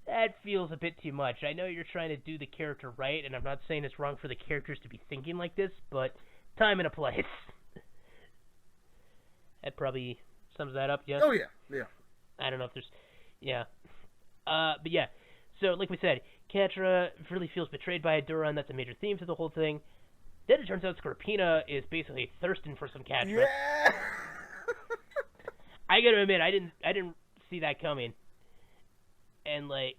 that feels a bit too much. I know you're trying to do the character right, and I'm not saying it's wrong for the characters to be thinking like this, but time and a place. That probably sums that up, yes? Oh, yeah. I don't know if there's... Yeah. But yeah. So, like we said, Catra really feels betrayed by Adora, and that's a major theme to the whole thing. Then it turns out Scorpina is basically thirsting for some Catra. Yeah. I gotta admit, I didn't see that coming. And like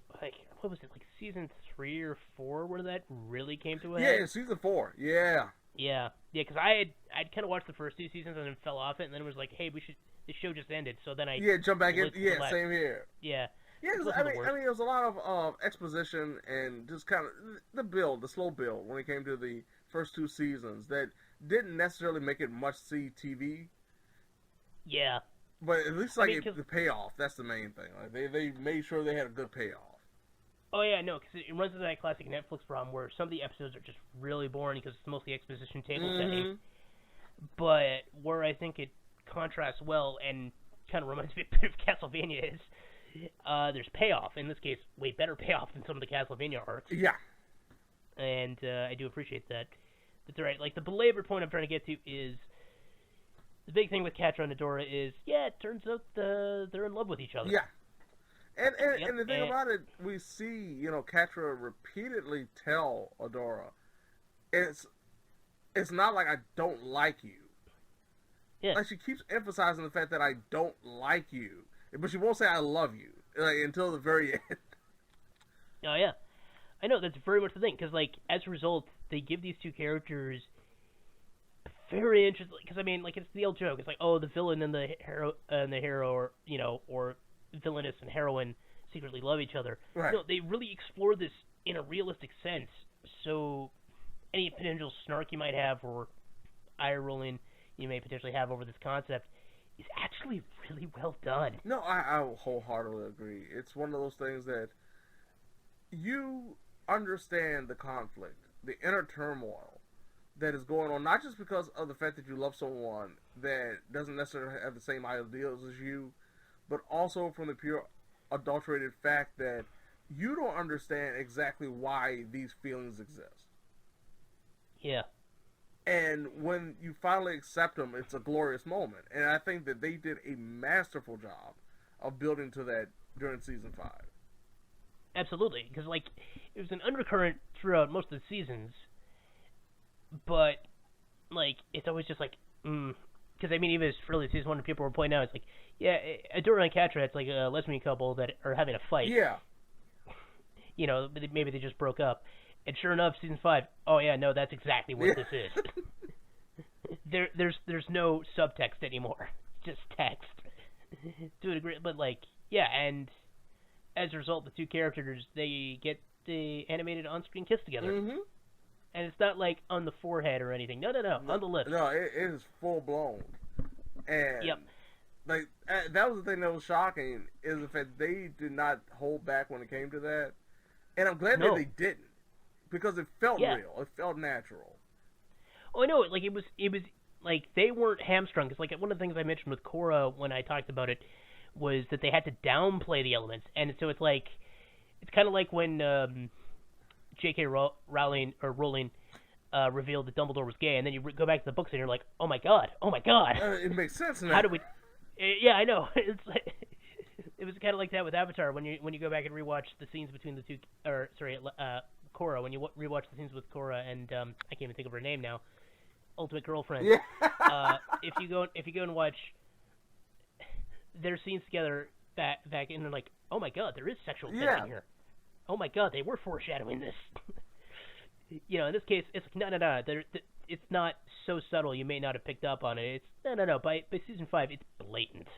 what was it, like season 3 or 4 where that really came to a head? Yeah, season 4. Yeah. Yeah, because I'd kind of watched the first 2 seasons and then fell off it, and then it was like, hey, the show just ended, so then I jump back in. Yeah, same here. Yeah. Yeah, I mean, there was a lot of exposition and just kind of the slow build when it came to the first 2 seasons that didn't necessarily make it much-see TV. Yeah. But at least the payoff, that's the main thing. Like they made sure they had a good payoff. Oh yeah, no, because it runs into that classic Netflix problem where some of the episodes are just really boring because it's mostly exposition table setting. But where I think it contrasts well and kind of reminds me a bit of Castlevania is there's payoff. In this case, way better payoff than some of the Castlevania arcs. Yeah. And I do appreciate that. But they're right. Like, the belabored point I'm trying to get to is the big thing with Catra and Adora is, it turns out they're in love with each other. Yeah. And the thing about it, we see, Catra repeatedly tell Adora, it's not like I don't like you. Yeah. Like, she keeps emphasizing the fact that I don't like you, but she won't say I love you, until the very end. Oh, yeah. I know, that's very much the thing, because, like, as a result, they give these two characters very interesting, because, I mean, like, it's the old joke. It's like, oh, the villain and the hero are, or villainess and heroine secretly love each other. Right. No, they really explore this in a realistic sense, so any potential snark you might have or eye-rolling you may potentially have over this concept is actually really well done. No, I wholeheartedly agree. It's one of those things that you understand the conflict, the inner turmoil that is going on, not just because of the fact that you love someone that doesn't necessarily have the same ideals as you, but also from the pure adulterated fact that you don't understand exactly why these feelings exist. Yeah. And when you finally accept them, it's a glorious moment. And I think that they did a masterful job of building to that during season 5. Absolutely, because, like, it was an undercurrent throughout most of the seasons, but, like, it's always just like, because, I mean, even as early as season 1, people were pointing out, it's like, yeah, Adora and Catra, it's like a lesbian couple that are having a fight. Yeah. Maybe they just broke up. And sure enough, season 5, oh yeah, no, that's exactly what this is. There's no subtext anymore, just text. To a degree, but like, yeah, and as a result, the two characters, they get the animated on-screen kiss together. Mm-hmm. And it's not like on the forehead or anything. No, on the lips. No, it is full blown. And yep. Like that was the thing that was shocking, is the fact they did not hold back when it came to that, and I'm glad that they didn't. Because it felt real. It felt natural. Oh, I know. Like, it was like, they weren't hamstrung. Because, like, one of the things I mentioned with Korra when I talked about it was that they had to downplay the elements. And so it's like, it's kind of like when J.K. Rowling revealed that Dumbledore was gay, and then you go back to the books and you're like, oh my god. It makes sense now. How do we... yeah, I know. It's like... It was kind of like that with Avatar when you go back and rewatch the scenes between the two... Korra, when you rewatch the scenes with Korra and I can't even think of her name now, Ultimate Girlfriend. Yeah. If you go and watch their scenes together back in, and like, oh my god, there is sexual tension here. Oh my god, they were foreshadowing this. In this case, it's like, no. It's not so subtle. You may not have picked up on it. It's no. By season 5, it's blatant.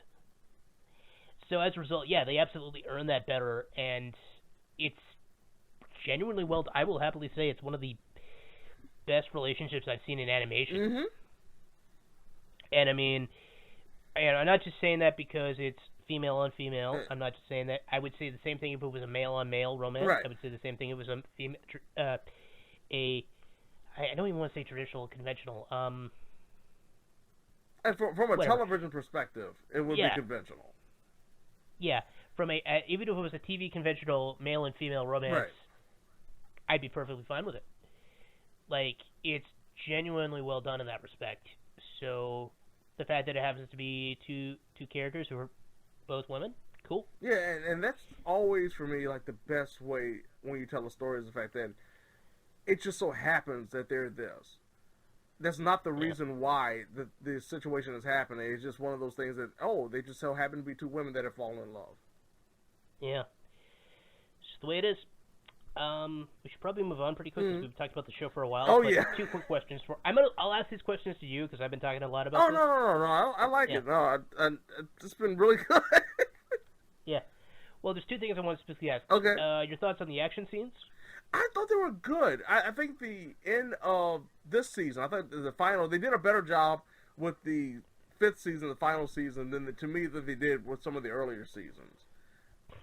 So as a result, they absolutely earn that better, and it's genuinely well. I will happily say it's one of the best relationships I've seen in animation. Mm-hmm. And I mean, I'm not just saying that because it's female on female. I'm not just saying that. I would say the same thing if it was a male on male romance. Right. I would say the same thing if it was a female. I don't even want to say traditional, conventional. And from a television perspective, it would be conventional. Yeah, from even if it was a TV conventional male and female romance. Right. I'd be perfectly fine with it. Like, it's genuinely well done in that respect. So, the fact that it happens to be two characters who are both women, cool. Yeah, and that's always, for me, like, the best way when you tell a story is the fact that it just so happens that they're this. that's not the reason why the situation is happening. It's just one of those things that, they just so happen to be two women that have fallen in love. Yeah. It's just the way it is. We should probably move on pretty quick because we've talked about the show for a while. Oh, yeah. Two quick questions. I'll ask these questions to you because I've been talking a lot about this. No. I like it. No, it's been really good. Yeah. Well, there's two things I want to specifically ask. Okay. Your thoughts on the action scenes? I thought they were good. I think the end of this season, I thought the final, they did a better job with the 5th season, the final season, than to me that they did with some of the earlier seasons.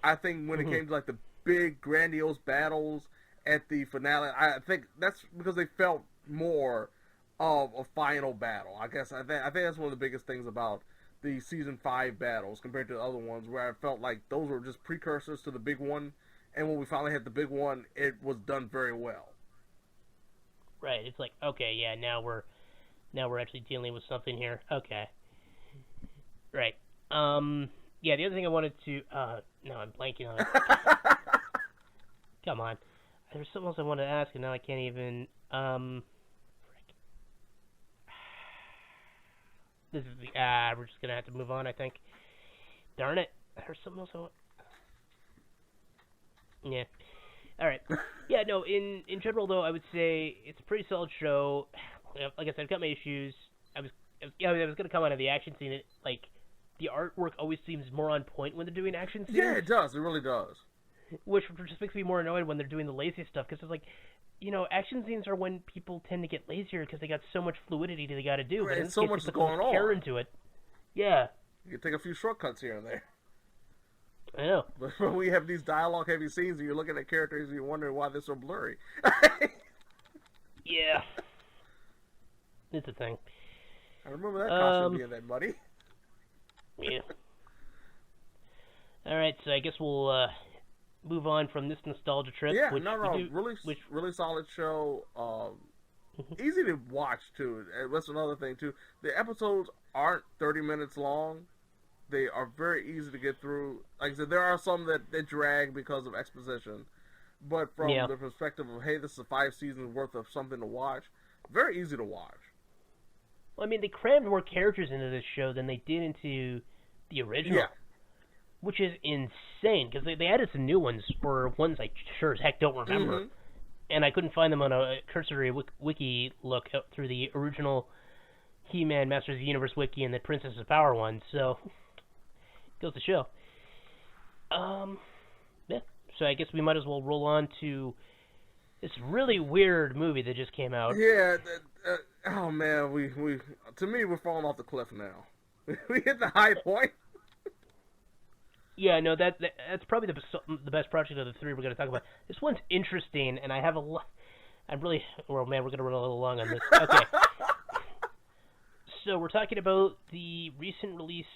I think when it came to like the big grandiose battles at the finale, I think that's because they felt more of a final battle. I think that's one of the biggest things about the season 5 battles compared to the other ones, where I felt like those were just precursors to the big one, and when we finally had the big one, it was done very well. Right. It's like, okay, yeah, now we're actually dealing with something here. Okay. Right. Yeah, the other thing I wanted to no, I'm blanking on it. Come on. There was something else I wanted to ask, and now I can't even frick. This is we're just gonna have to move on, I think. Darn it. There's something else I want. Yeah. All right. Yeah, no, in general, though, I would say it's a pretty solid show. Like I said, I've got my issues. I was going to come out of the action scene. Like, the artwork always seems more on point when they're doing action scenes. Yeah, it does. It really does. Which just makes me more annoyed when they're doing the lazy stuff, because it's like, action scenes are when people tend to get lazier because they got so much fluidity they got to do. Right, but in so much is going on. Care into it. Yeah. You can take a few shortcuts here and there. I know. But when we have these dialogue-heavy scenes and you're looking at characters and you're wondering why they're so blurry. Yeah. It's a thing. I remember that costume being that muddy. Yeah. All right, so I guess we'll move on from this nostalgia trip. Yeah, really solid show. Easy to watch, too. That's another thing, too. The episodes aren't 30 minutes long. They are very easy to get through. Like I said, there are some that drag because of exposition. But from the perspective of, hey, this is 5 seasons worth of something to watch, very easy to watch. Well, I mean, they crammed more characters into this show than they did into the original. Yeah. Which is insane, because they added some new ones for ones I sure as heck don't remember. And I couldn't find them on a cursory wiki look through the original He-Man Masters of the Universe wiki and the Princess of Power one, so goes to show. Yeah. So I guess we might as well roll on to this really weird movie that just came out. Yeah. Oh man, we to me we're falling off the cliff now. We hit the high point. Yeah, no, that's probably the best project of the 3 we're going to talk about. This one's interesting, and I have a lot. Well, man, we're going to run a little long on this. Okay. So we're talking about the recent release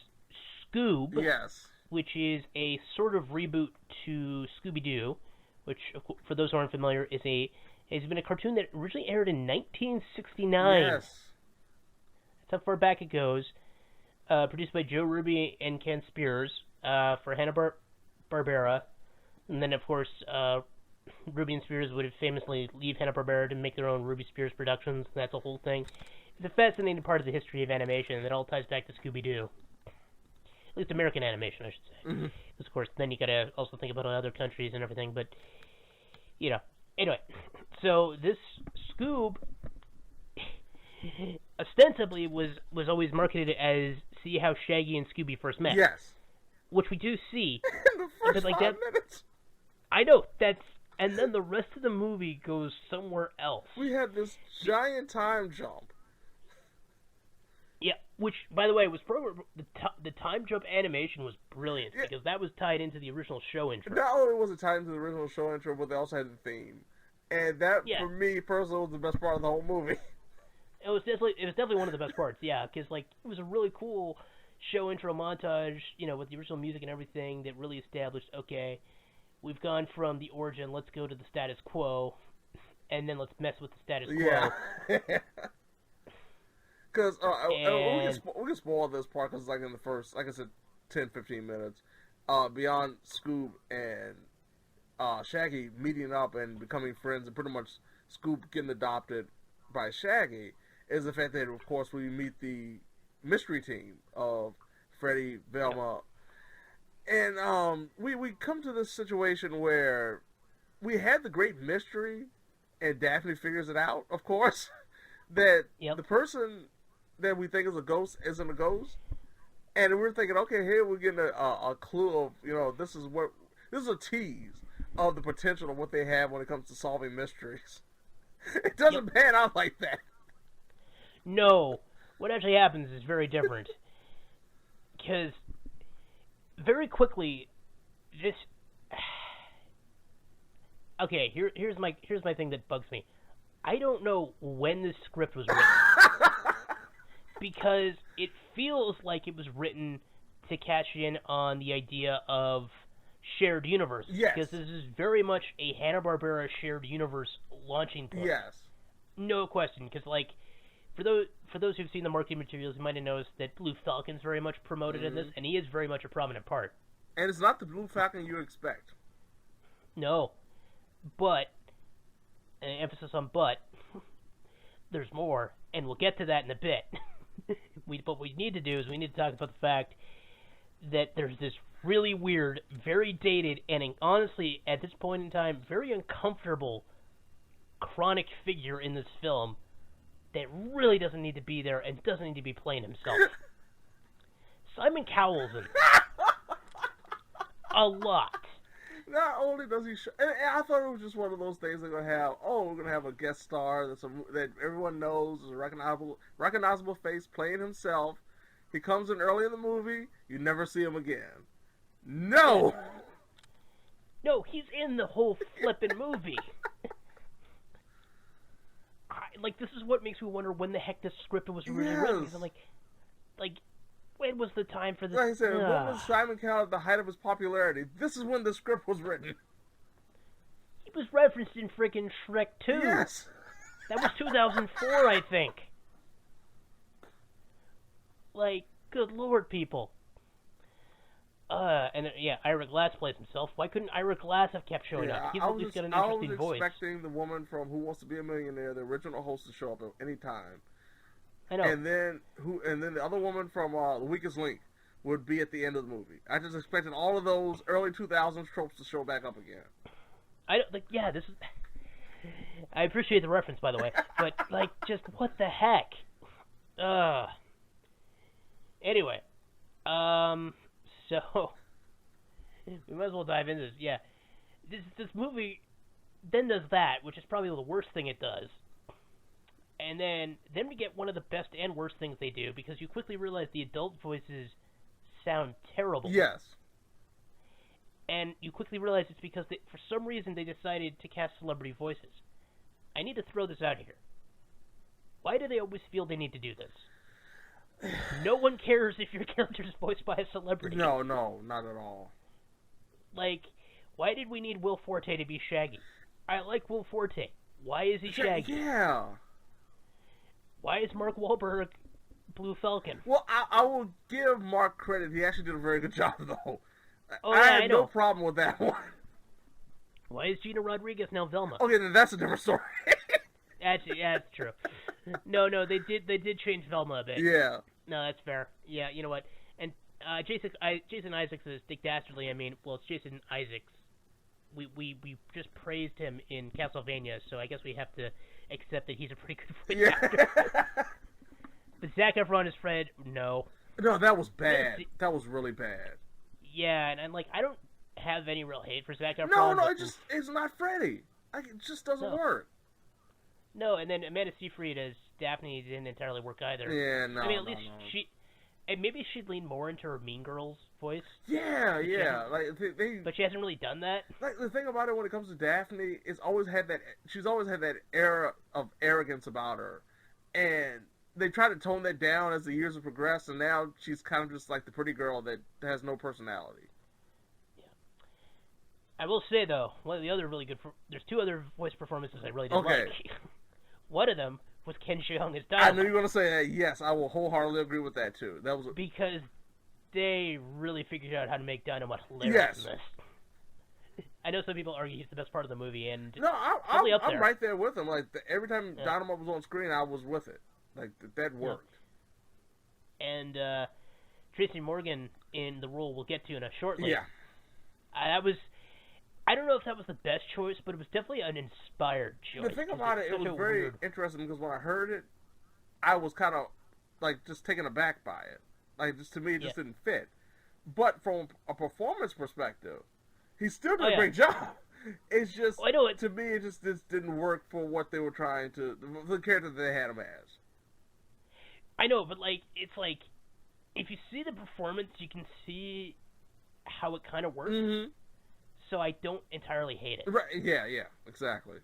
Scoob. Yes. Which is a sort of reboot to Scooby-Doo, which, for those who aren't familiar, has been a cartoon that originally aired in 1969. Yes. That's how far back it goes. Produced by Joe Ruby and Ken Spears for Hanna-Barbera. And then, of course, Ruby and Spears would famously leave Hanna-Barbera to make their own Ruby Spears Productions. That's a whole thing. It's a fascinating part of the history of animation that all ties back to Scooby-Doo. At least American animation, I should say. Mm-hmm. Because, of course, then you got to also think about other countries and everything. But, Anyway, so this Scoob ostensibly was always marketed as see how Shaggy and Scooby first met. Yes. Which we do see. In the first 5 minutes. I know, and then the rest of the movie goes somewhere else. We had this giant time jump. Yeah, which, by the way, was probably the time jump animation was brilliant because that was tied into the original show intro. Not only was it tied into the original show intro, but they also had the theme, and that for me personally was the best part of the whole movie. It was definitely one of the best parts, yeah, because it was a really cool show intro montage, with the original music and everything that really established, okay, we've gone from the origin, let's go to the status quo, and then let's mess with the status quo. Yeah. Because we can spoil this part because in the first, like I said, 10-15 minutes, beyond Scoob and Shaggy meeting up and becoming friends, and pretty much Scoob getting adopted by Shaggy, is the fact that, of course, we meet the mystery team of Freddy, Velma, and we come to this situation where we had the great mystery, and Daphne figures it out, of course, that the person that we think is a ghost isn't a ghost. And we're thinking, okay, here we're getting a clue of, this is a tease of the potential of what they have when it comes to solving mysteries. It doesn't pan out like that. No. What actually happens is very different. Because very quickly, this... Okay, here's my thing that bugs me. I don't know when this script was written. Because it feels like it was written to cash in on the idea of shared universe. Yes. Because this is very much a Hanna-Barbera shared universe launching point. Yes. No question. Because, like, for those who've seen the marketing materials, you might have noticed that Blue Falcon's very much promoted in this, and he is very much a prominent part. And it's not the Blue Falcon you expect. No. But, and emphasis on but, there's more, and we'll get to that in a bit. What we need to do is we need to talk about the fact that there's this really weird, very dated, and honestly, at this point in time, very uncomfortable chronic figure in this film that really doesn't need to be there and doesn't need to be playing himself. Simon Cowell's in a lot. Not only does he and I thought it was just one of those things they're going to have, we're going to have a guest star that everyone knows is a recognizable face playing himself. He comes in early in the movie, you never see him again. No! No, he's in the whole flippin' movie. This is what makes me wonder when the heck this script was really written. Because I'm like, when was the time for this? Like I said, when was Simon Cowell at the height of his popularity? This is when the script was written. He was referenced in freaking Shrek 2. Yes. That was 2004, I think. Like, good lord, people. Ira Glass plays himself. Why couldn't Ira Glass have kept showing up? He's at least got an interesting voice. I was expecting the woman from Who Wants to Be a Millionaire, the original host, to show up at any time. I know. And then the other woman from The Weakest Link would be at the end of the movie. I just expected all of those early 2000s tropes to show back up again. This is... I appreciate the reference, by the way, but, just what the heck? Anyway, so, we might as well dive into this. Yeah, this movie then does that, which is probably the worst thing it does. And then we get one of the best and worst things they do, because you quickly realize the adult voices sound terrible. Yes. And you quickly realize it's because, for some reason, they decided to cast celebrity voices. I need to throw this out here. Why do they always feel they need to do this? No one cares if your character is voiced by a celebrity. No, not at all. Why did we need Will Forte to be Shaggy? I like Will Forte. Why is he Shaggy? Yeah. Why is Mark Wahlberg Blue Falcon? Well, I will give Mark credit. He actually did a very good job, though. I had no problem with that one. Why is Gina Rodriguez now Velma? Okay, then that's a different story. That's true. No, they did change Velma a bit. Yeah. No, that's fair. Yeah, you know what? And Jason Isaacs is Dick Dastardly. It's Jason Isaacs. We just praised him in Castlevania, so I guess we have to accept that he's a pretty good voice actor. But Zac Efron is Fred. No, that was bad. That was really bad. Yeah, and I don't have any real hate for Zac Efron. No, it's not Freddy. It just doesn't work. No, and then Amanda Seyfried as Daphne didn't entirely work either. Yeah, no. At least maybe she'd lean more into her Mean Girls voice. Yeah. But she hasn't really done that. The thing about it when it comes to Daphne is she's always had that air of arrogance about her, and they try to tone that down as the years have progressed, and now she's kind of just like the pretty girl that has no personality. Yeah. I will say though, one of the other really good. There's two other voice performances I really did like. One of them was Ken Jeong as Dyno-Mutt. I knew you were going to say that. Yes, I will wholeheartedly agree with that too. Because they really figured out how to make Dyno-Mutt hilarious in this. I know some people argue he's the best part of the movie, and I'm right there with him. Every time Dyno-Mutt was on screen, I was with it. Like, that worked. And Tracy Morgan in the role we'll get to in a shortly. Yeah. I don't know if that was the best choice, but it was definitely an inspired choice. The thing about it was very interesting because when I heard it, I was kind of, like, just taken aback by it. Like, just to me, it just didn't fit. But from a performance perspective, he still did a great job. It's just, to me, it just didn't work for what they were trying to, the character that they had him as. I know, but, like, it's like, if you see the performance, you can see how it kind of works. Mm-hmm. So I don't entirely hate it. Right? Yeah, exactly.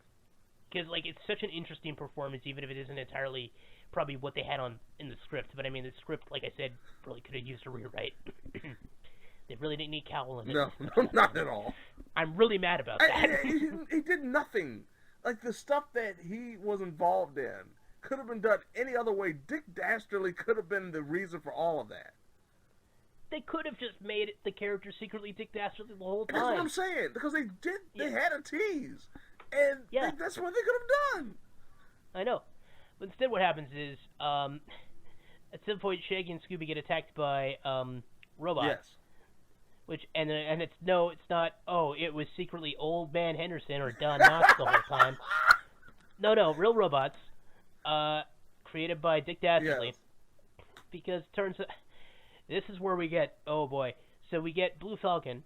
Because, like, it's such an interesting performance, even if it isn't entirely probably what they had in the script. But, I mean, the script, like I said, really could have used a rewrite. They really didn't need Cowell in it. No, not at all. I'm really mad about that. He did nothing. Like, the stuff that he was involved in could have been done any other way. Dick Dastardly could have been the reason for all of that. They could have just made it the character secretly Dick Dastardly the whole time. That's what I'm saying, because they had a tease, and that's what they could have done. I know, but instead what happens is, at some point Shaggy and Scooby get attacked by robots. Yes. And it's not. Oh, it was secretly Old Man Henderson or Don Knotts the whole time. No, real robots, created by Dick Dastardly. Yes. Because turns out. This is where we get, oh boy. So we get Blue Falcon,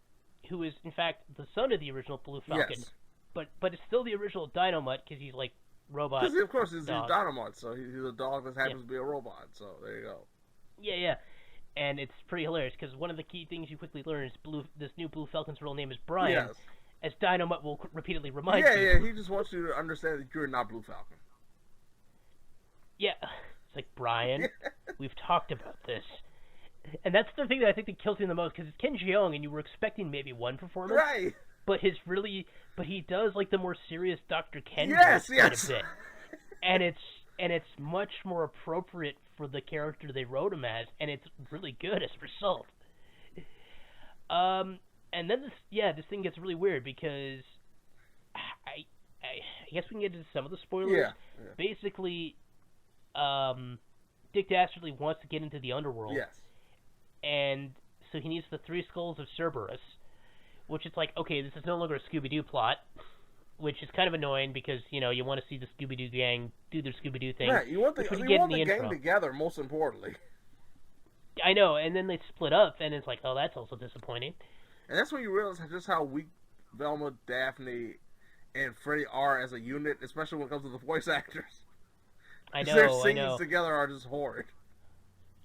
who is, in fact, the son of the original Blue Falcon. Yes. But it's still the original Dyno-Mutt, because he's, like, robot. Because, of course, he's Dyno-Mutt, so he's a dog that happens to be a robot, so there you go. Yeah. And it's pretty hilarious, because one of the key things you quickly learn is this new Blue Falcon's real name is Brian, as Dyno-Mutt will repeatedly remind you. Yeah, he just wants you to understand that you're not Blue Falcon. Yeah, it's like, Brian, we've talked about this. And that's the thing that I think that kills him the most, because it's Ken Jeong, and you were expecting maybe one performance. Right. But he does, like, the more serious Dr. Ken yes. quite a bit. And it's much more appropriate for the character they wrote him as, and it's really good as a result. And then this thing gets really weird, because I guess we can get into some of the spoilers. Yeah. Basically, Dick Dastardly wants to get into the underworld. Yes. And so he needs the 3 skulls of Cerberus, which is like, okay, this is no longer a Scooby-Doo plot, which is kind of annoying because, you want to see the Scooby-Doo gang do their Scooby-Doo thing. Right, you want the gang together, most importantly. I know, and then they split up, and it's like, oh, that's also disappointing. And that's when you realize just how weak Velma, Daphne, and Freddy are as a unit, especially when it comes to the voice actors. I know, their scenes together are just horrid.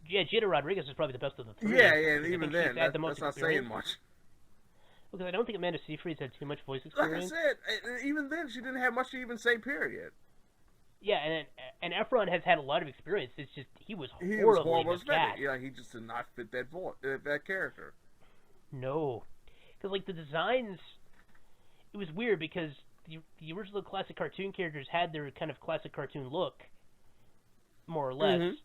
Yeah, Gina Rodriguez is probably the best of the 3. Yeah, and even then, that's not saying much. Because I don't think Amanda Seyfried's had too much voice experience. Like I said, even then, she didn't have much to even say, period. Yeah, and Efron has had a lot of experience. It's just, he was horribly miscast. Yeah, he just did not fit that character. No. Because, like, the designs, it was weird because the original classic cartoon characters had their kind of classic cartoon look, more or less. Mm-hmm.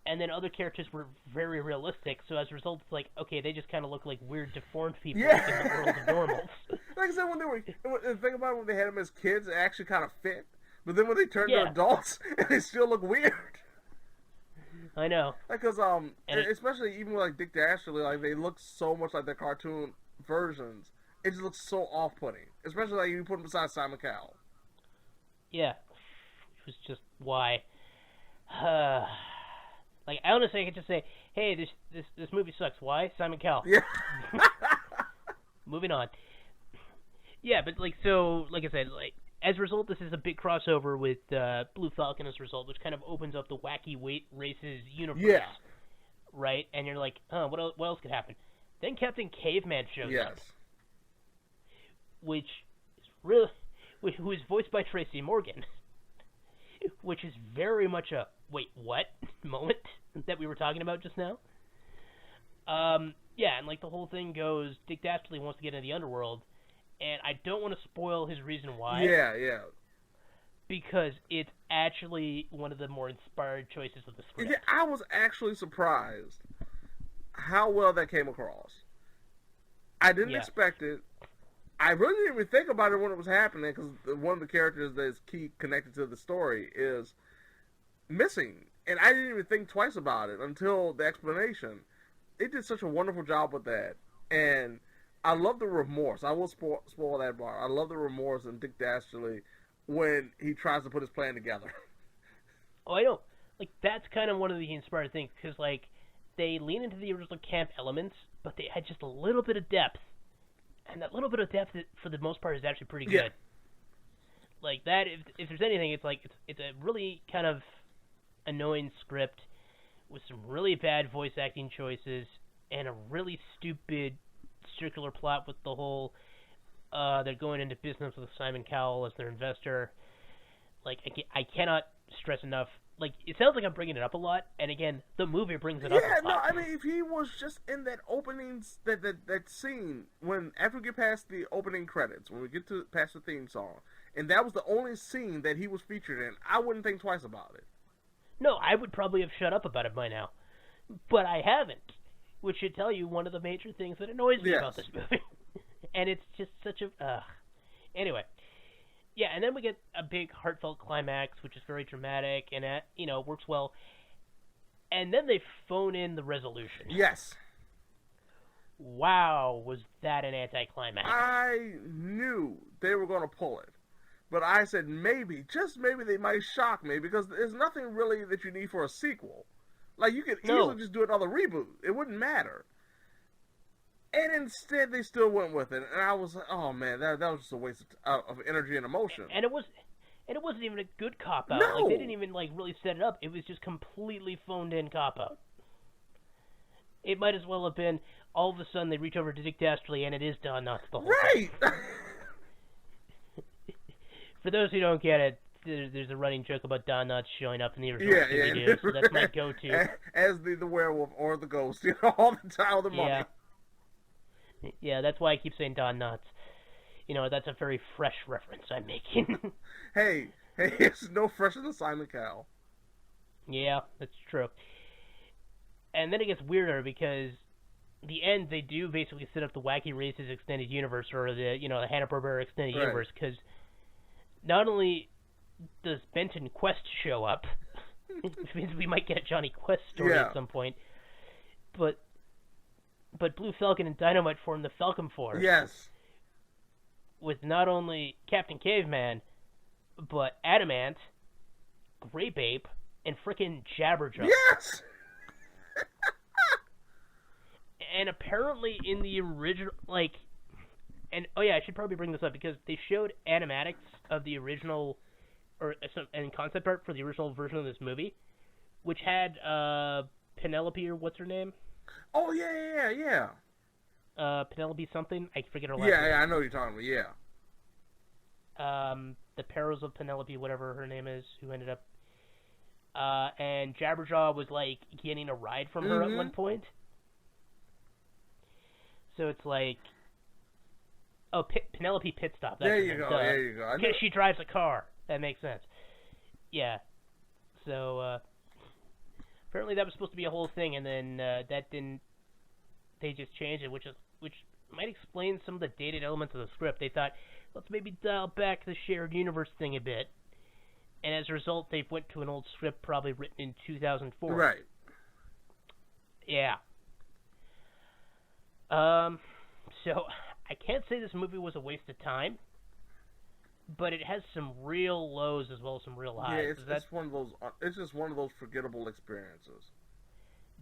And then other characters were very realistic, so as a result, it's like, okay, they just kind of look like weird, deformed people in the world of normals. Like I said, the thing about it, when they had them as kids, it actually kind of fit. But then when they turned to adults, they still look weird. I know. Because, especially even with, like, Dick Dastardly, like, they look so much like their cartoon versions. It just looks so off-putting. Especially, like, you put them beside Simon Cowell. Yeah. It was just, why? Like, honestly, I could just say, hey, this movie sucks. Why? Simon Cowell. Yeah. Moving on. Yeah, but, like, so, like I said, like, as a result, this is a big crossover with Blue Falcon as a result, which kind of opens up the Wacky Races universe. Yeah. Right? And you're like, what else could happen? Then Captain Caveman shows up. Which is really... Who is voiced by Tracy Morgan. Which is very much a, wait, what? moment that we were talking about just now. Yeah, and like the whole thing goes, Dick Dastardly wants to get into the underworld, and I don't want to spoil his reason why. Yeah. Because it's actually one of the more inspired choices of the script. Yeah, I was actually surprised how well that came across. I didn't expect it. I really didn't even think about it when it was happening, because one of the characters that is key connected to the story is missing, and I didn't even think twice about it until the explanation. It did such a wonderful job with that, and I love the remorse. I will spoil that part. I love the remorse in Dick Dastardly when he tries to put his plan together. Oh, I know. Like, that's kind of one of the inspired things, because, like, they lean into the original camp elements, but they had just a little bit of depth. And that little bit of depth, for the most part, is actually pretty good. Yeah. Like, that, if there's anything, it's like, it's a really kind of annoying script with some really bad voice acting choices and a really stupid circular plot with the whole, they're going into business with Simon Cowell as their investor. Like, I cannot stress enough. Like, it sounds like I'm bringing it up a lot, and again, the movie brings it up a lot. Yeah, no, I mean, if he was just in that opening, that scene, after we get past the opening credits, when we get past the theme song, and that was the only scene that he was featured in, I wouldn't think twice about it. No, I would probably have shut up about it by now. But I haven't, which should tell you one of the major things that annoys me about this movie. And it's just such a... Anyway. Yeah, and then we get a big heartfelt climax, which is very dramatic, and works well. And then they phone in the resolution. Yes. Wow, was that an anticlimax? I knew they were going to pull it. But I said maybe, just maybe they might shock me, because there's nothing really that you need for a sequel. Like, you could easily just do another reboot. It wouldn't matter. And instead, they still went with it, and I was like, "Oh man, that was just a waste of energy and emotion." And it wasn't even a good cop out. No. Like, they didn't even really set it up. It was just completely phoned in cop out. It might as well have been all of a sudden they reach over to Dick Dastardly, and it is Dyno-Mutt the whole right. time. For those who don't get it, there's a running joke about Dyno-Mutt showing up in the original Scooby-Doo, so that's my go-to. As the werewolf or the ghost, all the time with the mummy. Yeah, that's why I keep saying Dyno-Mutt. That's a very fresh reference I'm making. hey, it's no fresher than Simon Cowell. Yeah, that's true. And then it gets weirder because the end they do basically set up the Wacky Races Extended Universe, or the Hanna-Barbera Extended Universe, because not only does Benton Quest show up, which means we might get a Johnny Quest story at some point, but Blue Falcon and Dyno-Mutt form the Falcon Force. Yes. With not only Captain Caveman, but Adamant, Grape Ape, and frickin' Jabberjaw. Yes! And apparently in the original, I should probably bring this up, because they showed animatics of the original, and concept art for the original version of this movie, which had Penelope, or what's her name? Oh, yeah. Penelope something? I forget her last name. Yeah, I know what you're talking about, yeah. The Perils of Penelope, whatever her name is, who ended up... and Jabberjaw was, getting a ride from her at one point. So it's like... Oh, Penelope Pit Stop. There you go. Because she drives a car. That makes sense. Yeah. So, apparently that was supposed to be a whole thing, and then that didn't... They just changed it, which might explain some of the dated elements of the script. They thought, let's maybe dial back the shared universe thing a bit. And as a result, they went to an old script probably written in 2004. Right. Yeah. So, I can't say this movie was a waste of time, but it has some real lows as well as some real highs. Yeah, it's one of those. It's just one of those forgettable experiences.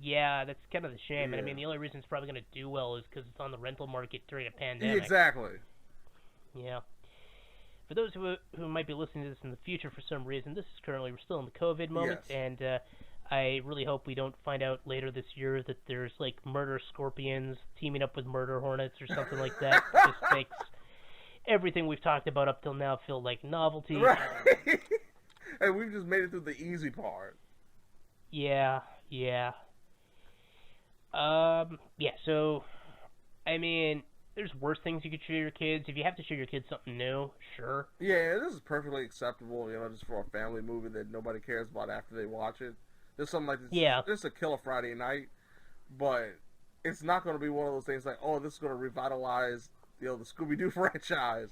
Yeah, that's kind of the shame. Yeah. And I mean, the only reason it's probably going to do well is because it's on the rental market during a pandemic. Exactly. Yeah. For those who might be listening to this in the future for some reason, we're still in the COVID moment, and I really hope we don't find out later this year that there's murder scorpions teaming up with murder hornets or something like that. It just makes everything we've talked about up till now feel like novelty. Right. And we've just made it through the easy part. Yeah. So, I mean, there's worse things you could show your kids. If you have to show your kids something new, sure. Yeah, this is perfectly acceptable, just for a family movie that nobody cares about after they watch it. There's something like this. Yeah. This is a killer Friday night, but it's not going to be one of those things like, oh, this is going to revitalize, the Scooby-Doo franchise,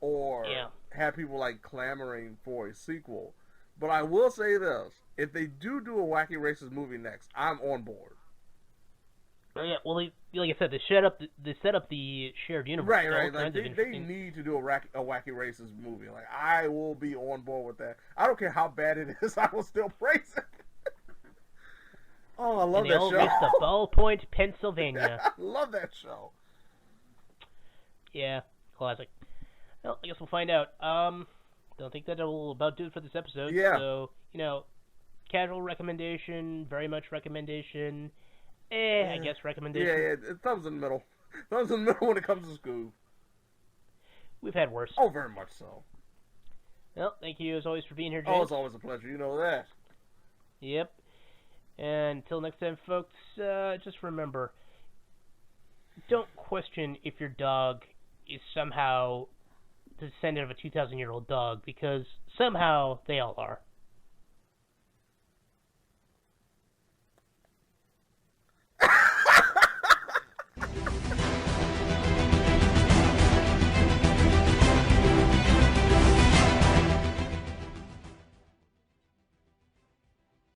or have people clamoring for a sequel. But I will say this: if they do a Wacky Races movie next, I'm on board. Yeah, well, like I said, they set up the shared universe. Right. Like they need to do a Wacky Races movie. Like I will be on board with that. I don't care how bad it is. I will still praise it. Oh, I love that show. And they all to Ball Point, Pennsylvania. I love that show. Yeah, classic. Well, I guess we'll find out. Don't think that will about do it for this episode. Yeah. So, casual recommendation, very much recommendation, I guess recommendation. Yeah, thumbs in the middle. Thumbs in the middle when it comes to Scoob. We've had worse. Oh, very much so. Well, thank you as always for being here, James. Oh, it's always a pleasure. You know that. Yep. And until next time, folks, just remember, don't question if your dog is somehow the descendant of a 2,000-year-old dog, because somehow they all are.